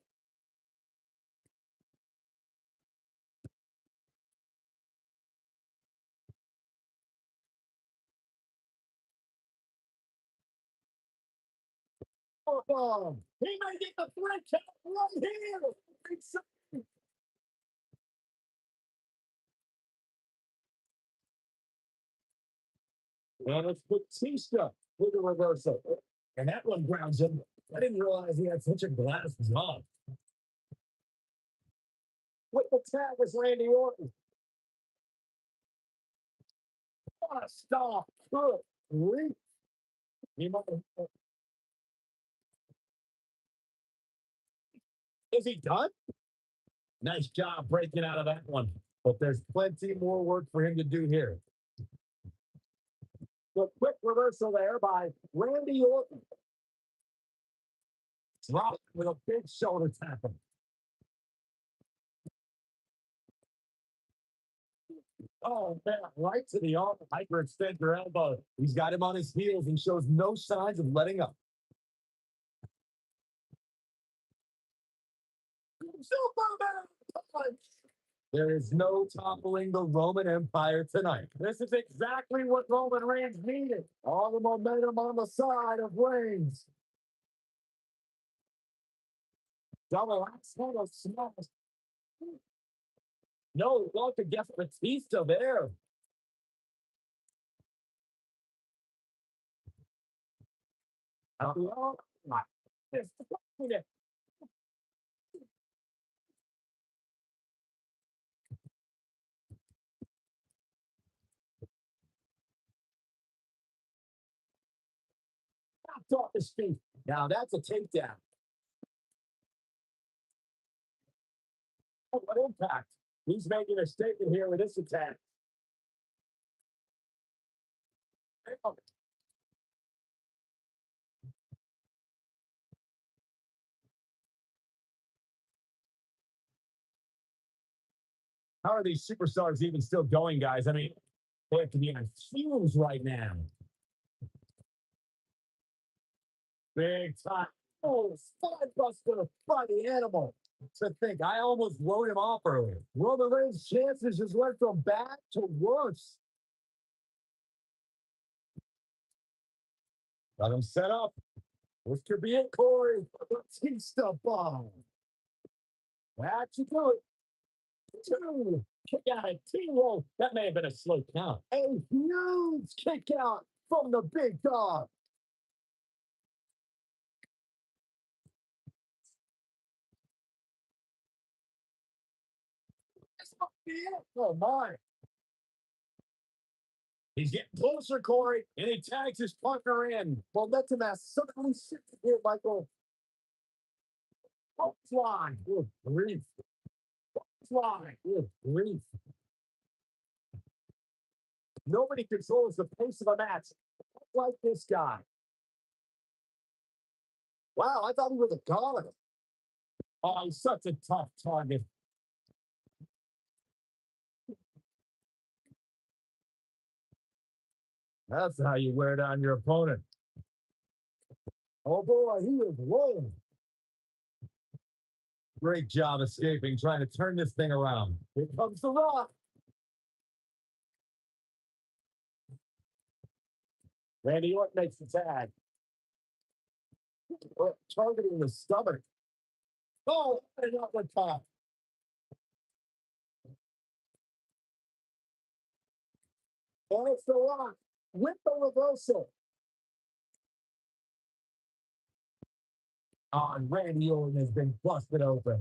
Oh, he may get the 3 count right here. And it's Batista with the reversal. And that one grounds him. I didn't realize he had such a glass jaw. With the tag is Randy Orton. What a stop. Good grief. Is he done? Nice job breaking out of that one. But there's plenty more work for him to do here. The quick reversal there by Randy Orton. Drop with a big shoulder tackle. Oh, man, right to the arm. Hyperextend your elbow. He's got him on his heels and shows no signs of letting up. Superman punch. There is no toppling the Roman Empire tonight. This is exactly what Roman Reigns needed. All the momentum on the side of Reigns. Double axe handle smash. No luck against Batista there. Oh, my. Off his feet. Now that's a takedown. Oh, what impact. He's making a statement here with this attack. How are these superstars even still going, guys? I mean, they have to be on fumes right now. Big time. Oh, spinebuster by the animal. To think, I almost wrote him off earlier. Roman Reigns' chances just went from bad to worse. Got him set up. This could be it, Corey. Batista bomb. That's good. Two. Kick out of T-Roll. That may have been a slow count. A huge kick out from the big dog. Oh, my. He's getting closer, Corey, and he tags his partner in. Momentum has suddenly shifted here, Michael. Fly. Good grief. Fly. Good grief. Nobody controls the pace of a match like this guy. Wow, I thought he was a god. Oh, he's such a tough target. That's how you wear down your opponent. Oh boy, he is rolling. Great job escaping, trying to turn this thing around. Here comes the Rock. Randy Orton makes the tag. Targeting the stomach. Oh, and up the top. And it's the Rock with the reversal. Oh, and Randy Orton has been busted open.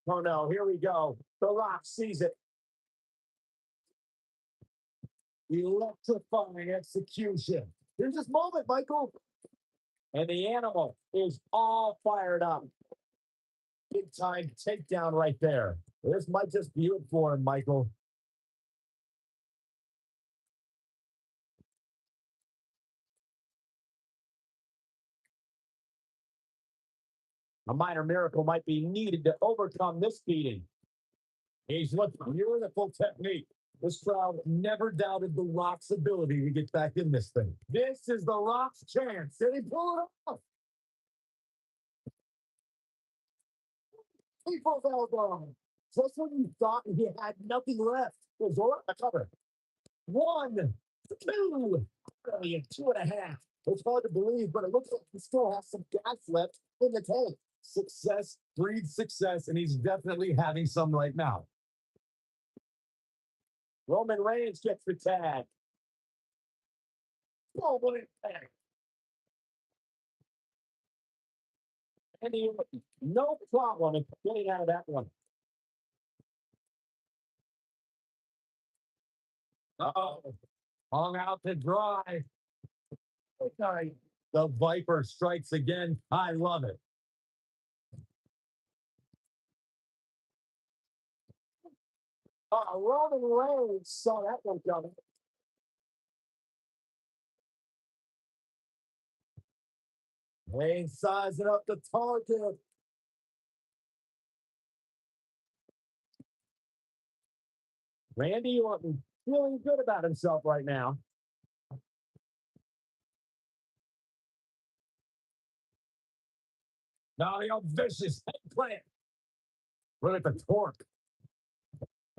Oh no, here we go. The Rock sees it. Electrifying execution. Here's this moment, Michael. And the animal is all fired up. Big time takedown right there. This might just be it for him, Michael. A minor miracle might be needed to overcome this beating. He's looking beautiful technique. This crowd never doubted The Rock's ability to get back in this thing. This is The Rock's chance. Did he pull it off? People's elbow. Just when you thought he had nothing left, was all the cover. 1, 2, brilliant, 2.5. It's hard to believe, but it looks like he still has some gas left in the tank. Success breeds success, and he's definitely having some right now. Roman Reigns gets the tag. Global Impact. And no problem in getting out of that one. Uh-oh. Hung out to dry. Okay. The Viper strikes again. I love it. Roman Reigns saw that one coming. Reigns sizing up the target. Randy Orton feeling good about himself right now. Now the vicious eggplant. Look at the torque.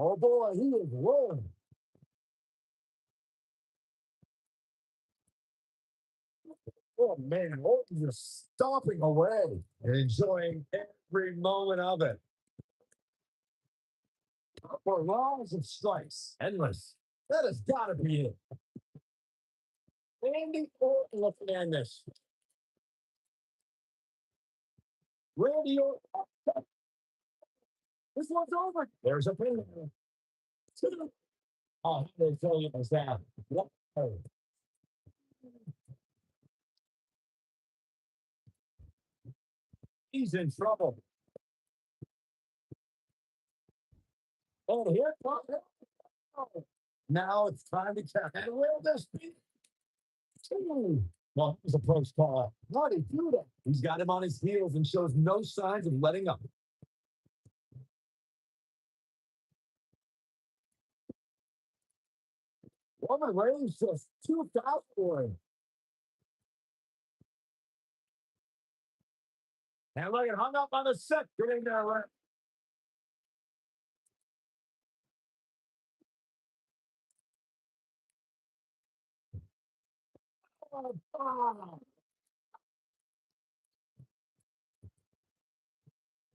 Oh boy, he is rolling. Oh man, Orton just stomping away and enjoying every moment of it. For rounds of strikes, endless. That has got to be it. Randy Orton looking at this. Randy Orton. This one's over. There's a pin. Oh, they tell you was that. He's in trouble. And here comes. Now it's time to catch. And will this be? Well, it was a close call. How did he do that? He's got him on his heels and shows no signs of letting up. Roman Reigns just 2,000 for him. And look, it hung up on the set. Getting there, right? Oh.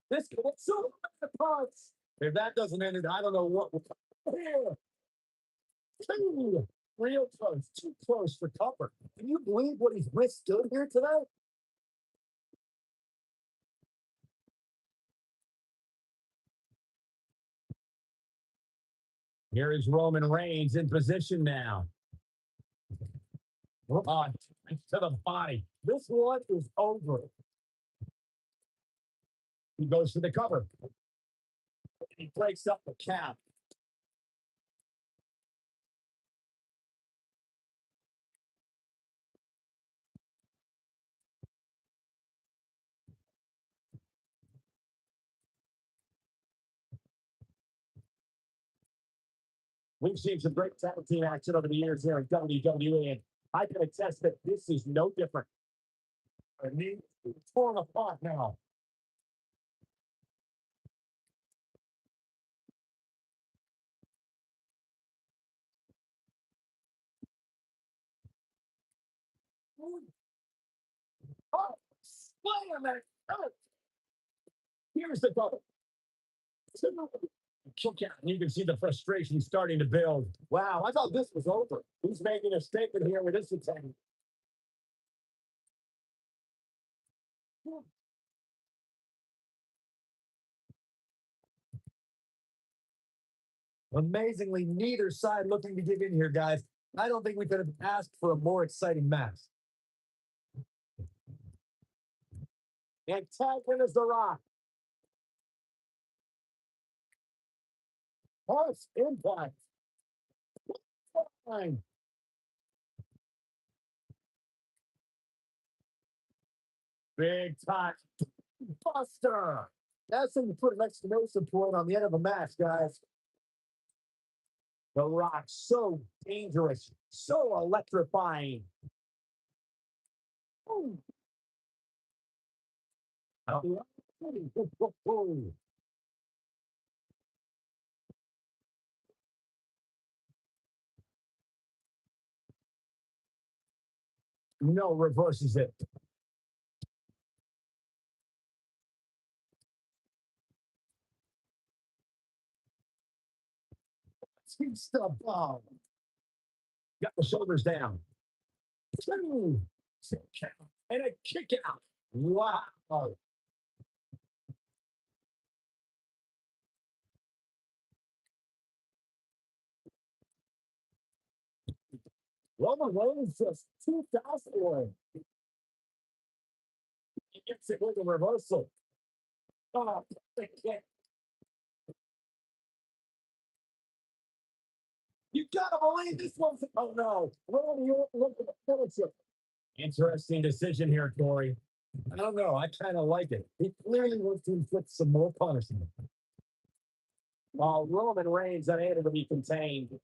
This is so many parts. If that doesn't end it, I don't know what will come here. Real close, too close for cover. Can you believe what he's withstood here today? Here is Roman Reigns in position now. To the body. This one is over. He goes for the cover. He breaks up the cap. We've seen some great tag team action over the years here in WWE, and I can attest that this is no different. I mean, it's torn apart now. Oh, slam it. Oh. Here's the double. Kick out. You can see the frustration starting to build. Wow, I thought this was over. He's making a statement here with this attack. Amazingly, neither side looking to give in here, guys. I don't think we could have asked for a more exciting match. And tagging is the Rock. Harsh impact. Fine. Big time. Buster. That's when you put an exclamation point on the end of a match, guys. The Rock, so dangerous, so electrifying. Ooh. No, reverses it. Batista bomb. Got the shoulders down. Two. And a kick out. Wow. Roman Reigns just 2,000. He gets it with a reversal. Oh, you gotta believe this one's. Oh no. Randy Orton look at the finisher. Interesting decision here, Corey. I don't know. I kind of like it. He clearly wants to inflict some more punishment. While Roman Reigns unable to be contained.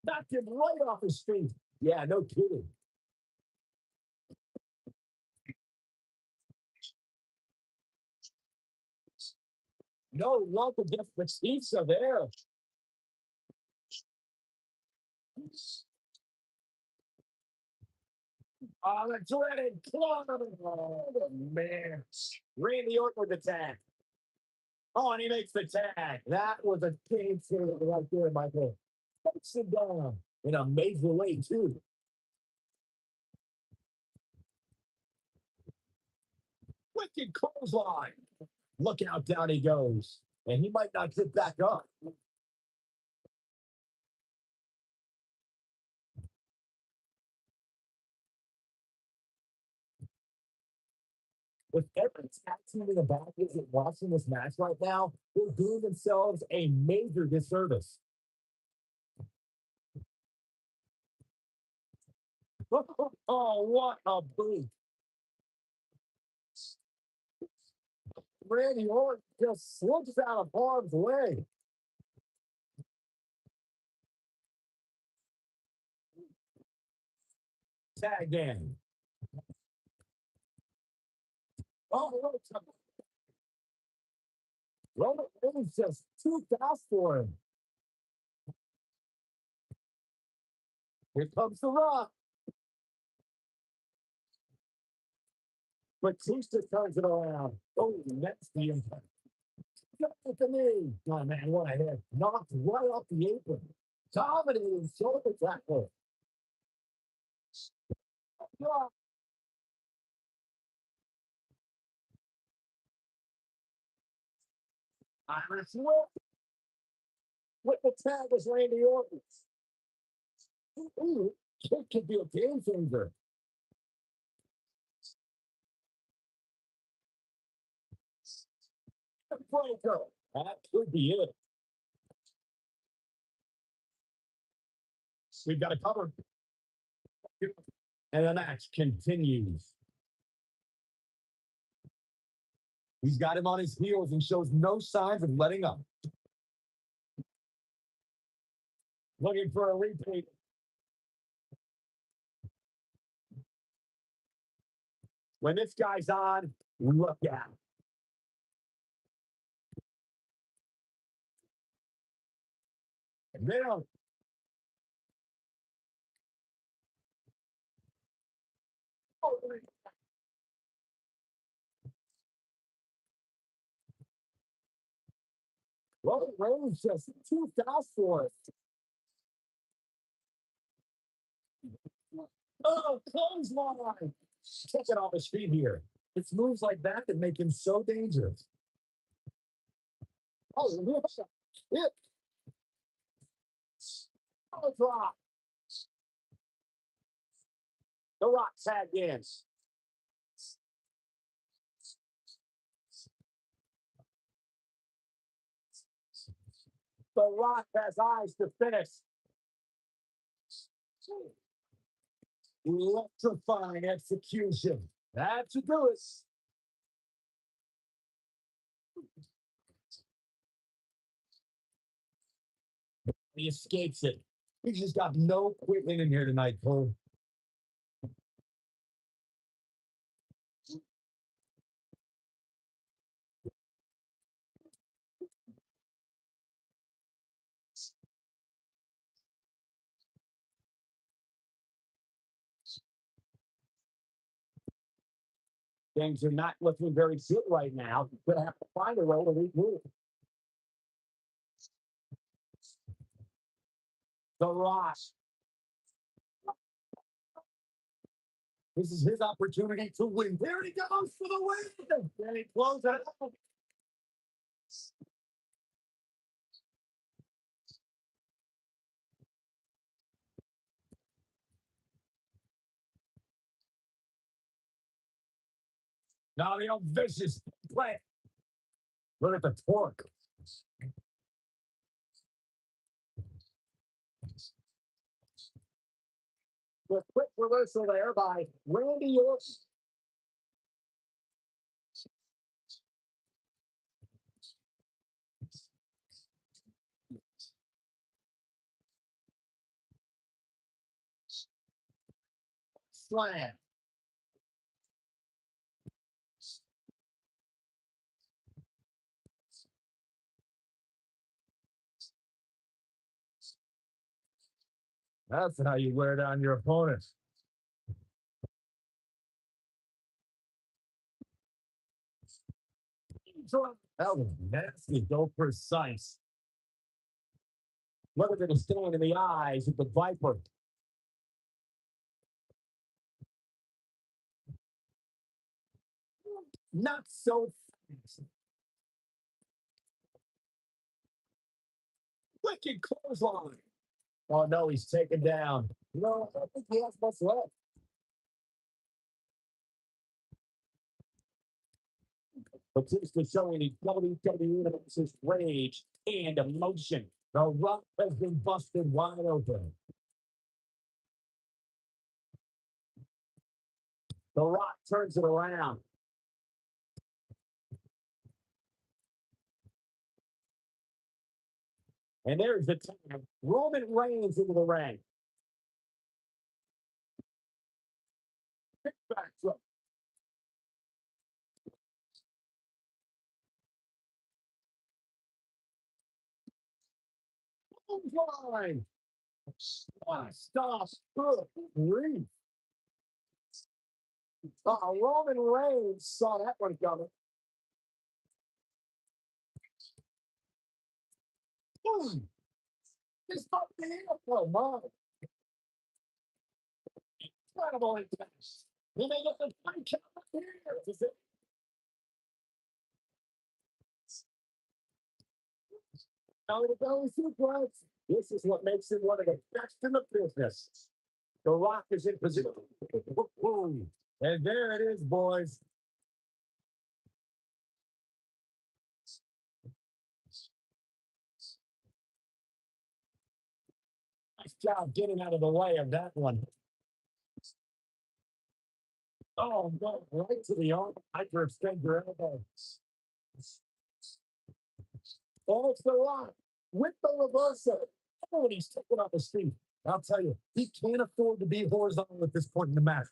Knocked him right off his feet. Yeah, no kidding. No love against Batista there. Oh, the dreaded club. Oh, man. Randy Orton with the tag. Oh, and he makes the tag. That was a game changer right there, Michael. Takes him down in a major way, too. Wicked clothesline. Look how down he goes. And he might not get back up. With every tag team in the back isn't watching this match right now, they're doing themselves a major disservice. Oh, what a boot. Randy Orton just slips out of harm's way. Tag in. Oh, Roman Reigns just too fast for him. Here comes the Rock. Batista turns it around. Oh, that's the impact. Got with the knee. Oh, man, what a hit. Knocked right off the apron. Dominating shoulder tackle. Rock. Irish whip. With the tag was Randy Orton. Ooh, it could be a game changer. Breaker. That could be it. We've got a cover. And the match continues. He's got him on his heels and shows no signs of letting up. Looking for a repeat. When this guy's on, look out. Now, Roman Reigns just too fast for it. Oh, clothesline. Taking off his feet here. It's moves like that that make him so dangerous. Oh, hit. Oh, drop. The Rock tag in. The Rock has eyes to finish. Electrifying execution. That's a do it. He escapes it. He's just got no quitting in here tonight, Cole. Things are not looking very good right now. Gonna have to find a way to regroup. The Rock. This is his opportunity to win. There he goes for the win. And he closes it out. Now the old vicious play. Look at the torque. The quick reversal there by Randy Orton. Slam. That's how you wear down your opponent. That was nasty, though precise. Look at the stone in the eyes of the Viper. Not so fast. Wicked clothesline. Oh no, he's taken down. No, I don't think he has much left. Batista showing the WWE Universe's rage and emotion. The Rock has been busted wide open. The Rock turns it around. And there's the time. Roman Reigns into the ring. Back line. Stop. Good grief. Roman Reigns saw that one coming. It's not the airflow, man. Incredible intense. You may get the punch out here. Is it? Now the belly suplex. This is what makes him one of the best in the business. The Rock is in position. And there it is, boys. Nice job getting out of the way of that one. Oh, no, right to the arm. Hyperextend your elbow. Oh, it's the Rock with the reversal. Oh, and he's taking off his feet. I'll tell you, he can't afford to be horizontal at this point in the match.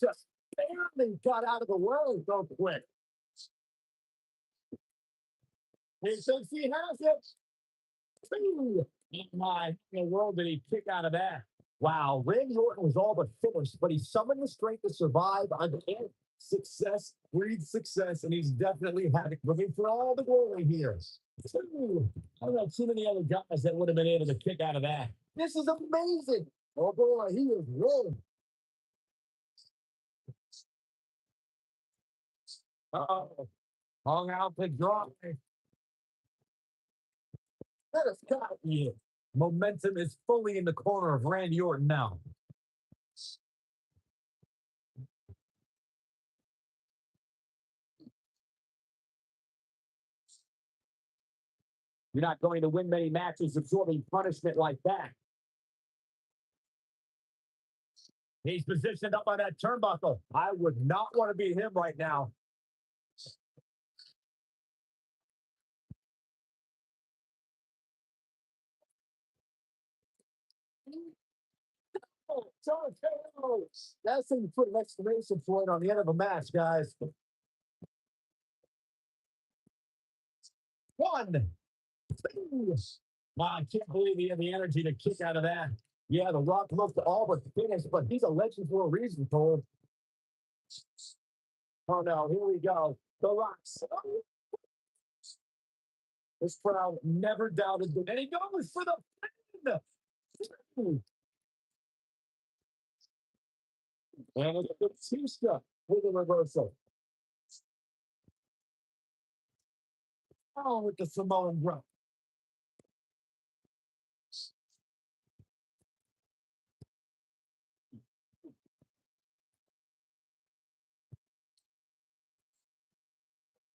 Just barely got out of the way so quick. He says he has it. My, in the world did he kick out of that? Wow, Randy Orton was all but finished, but he summoned the strength to survive again. Success breeds success, and he's definitely had it looking for all the glory here. I don't know too many other guys that would have been able to kick out of that. This is amazing. Oh boy, he is rolling. Uh-oh. Hung out the drop. That has got to be it. Momentum is fully in the corner of Randy Orton now. You're not going to win many matches absorbing punishment like that. He's positioned up on that turnbuckle. I would not want to be him right now. That's when you put an exclamation point on the end of a match, guys. One, two. Wow, I can't believe he had the energy to kick out of that. Yeah, The Rock looked all but finished, but he's a legend for a reason, Cole. Oh no, here we go. The Rock. This crowd never doubted him. And he goes for the pin. And it's Batista with a reversal. Oh, with the Samoan drop.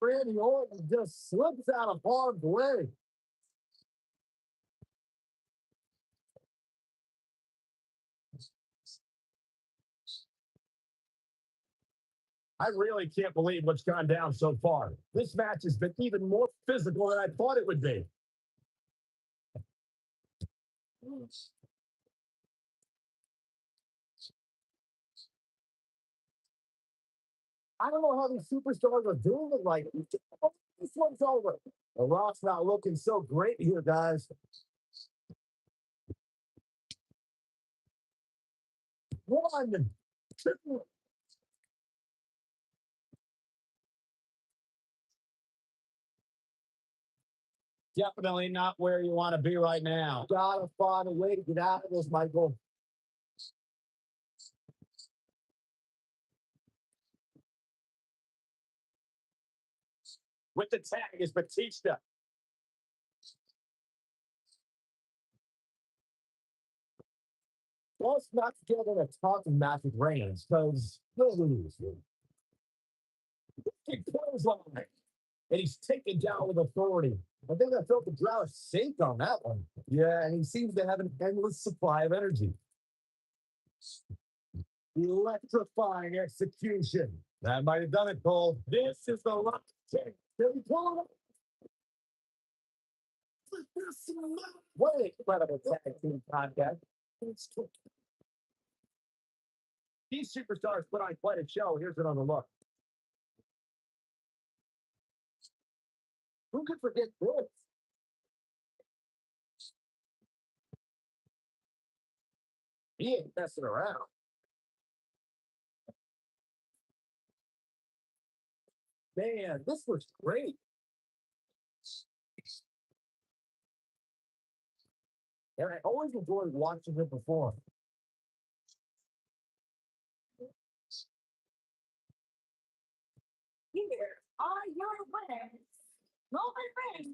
Randy Orton just slips out of harm's way. I really can't believe what's gone down so far. This match has been even more physical than I thought it would be. I don't know how these superstars are doing it right. This one's over. The Rock's not looking so great here, guys. One, two. Definitely not where you want to be right now. Gotta find a way to get out of this, Michael. With the tag is Batista. Let's not get in a talking match with Reigns, because he'll lose. He clothesline. And he's taken down with authority. I think I felt the ground sink on that one. Yeah, and he seems to have an endless supply of energy. Electrifying execution. That might have done it, Cole. This is the Rock King. Can he pull it up? What an incredible tag team podcast. These superstars put on quite a show. Here's another look. Who could forget this? He ain't messing around. Man, this was great. And I always enjoyed watching him perform. Here are your winners. Roman Reigns.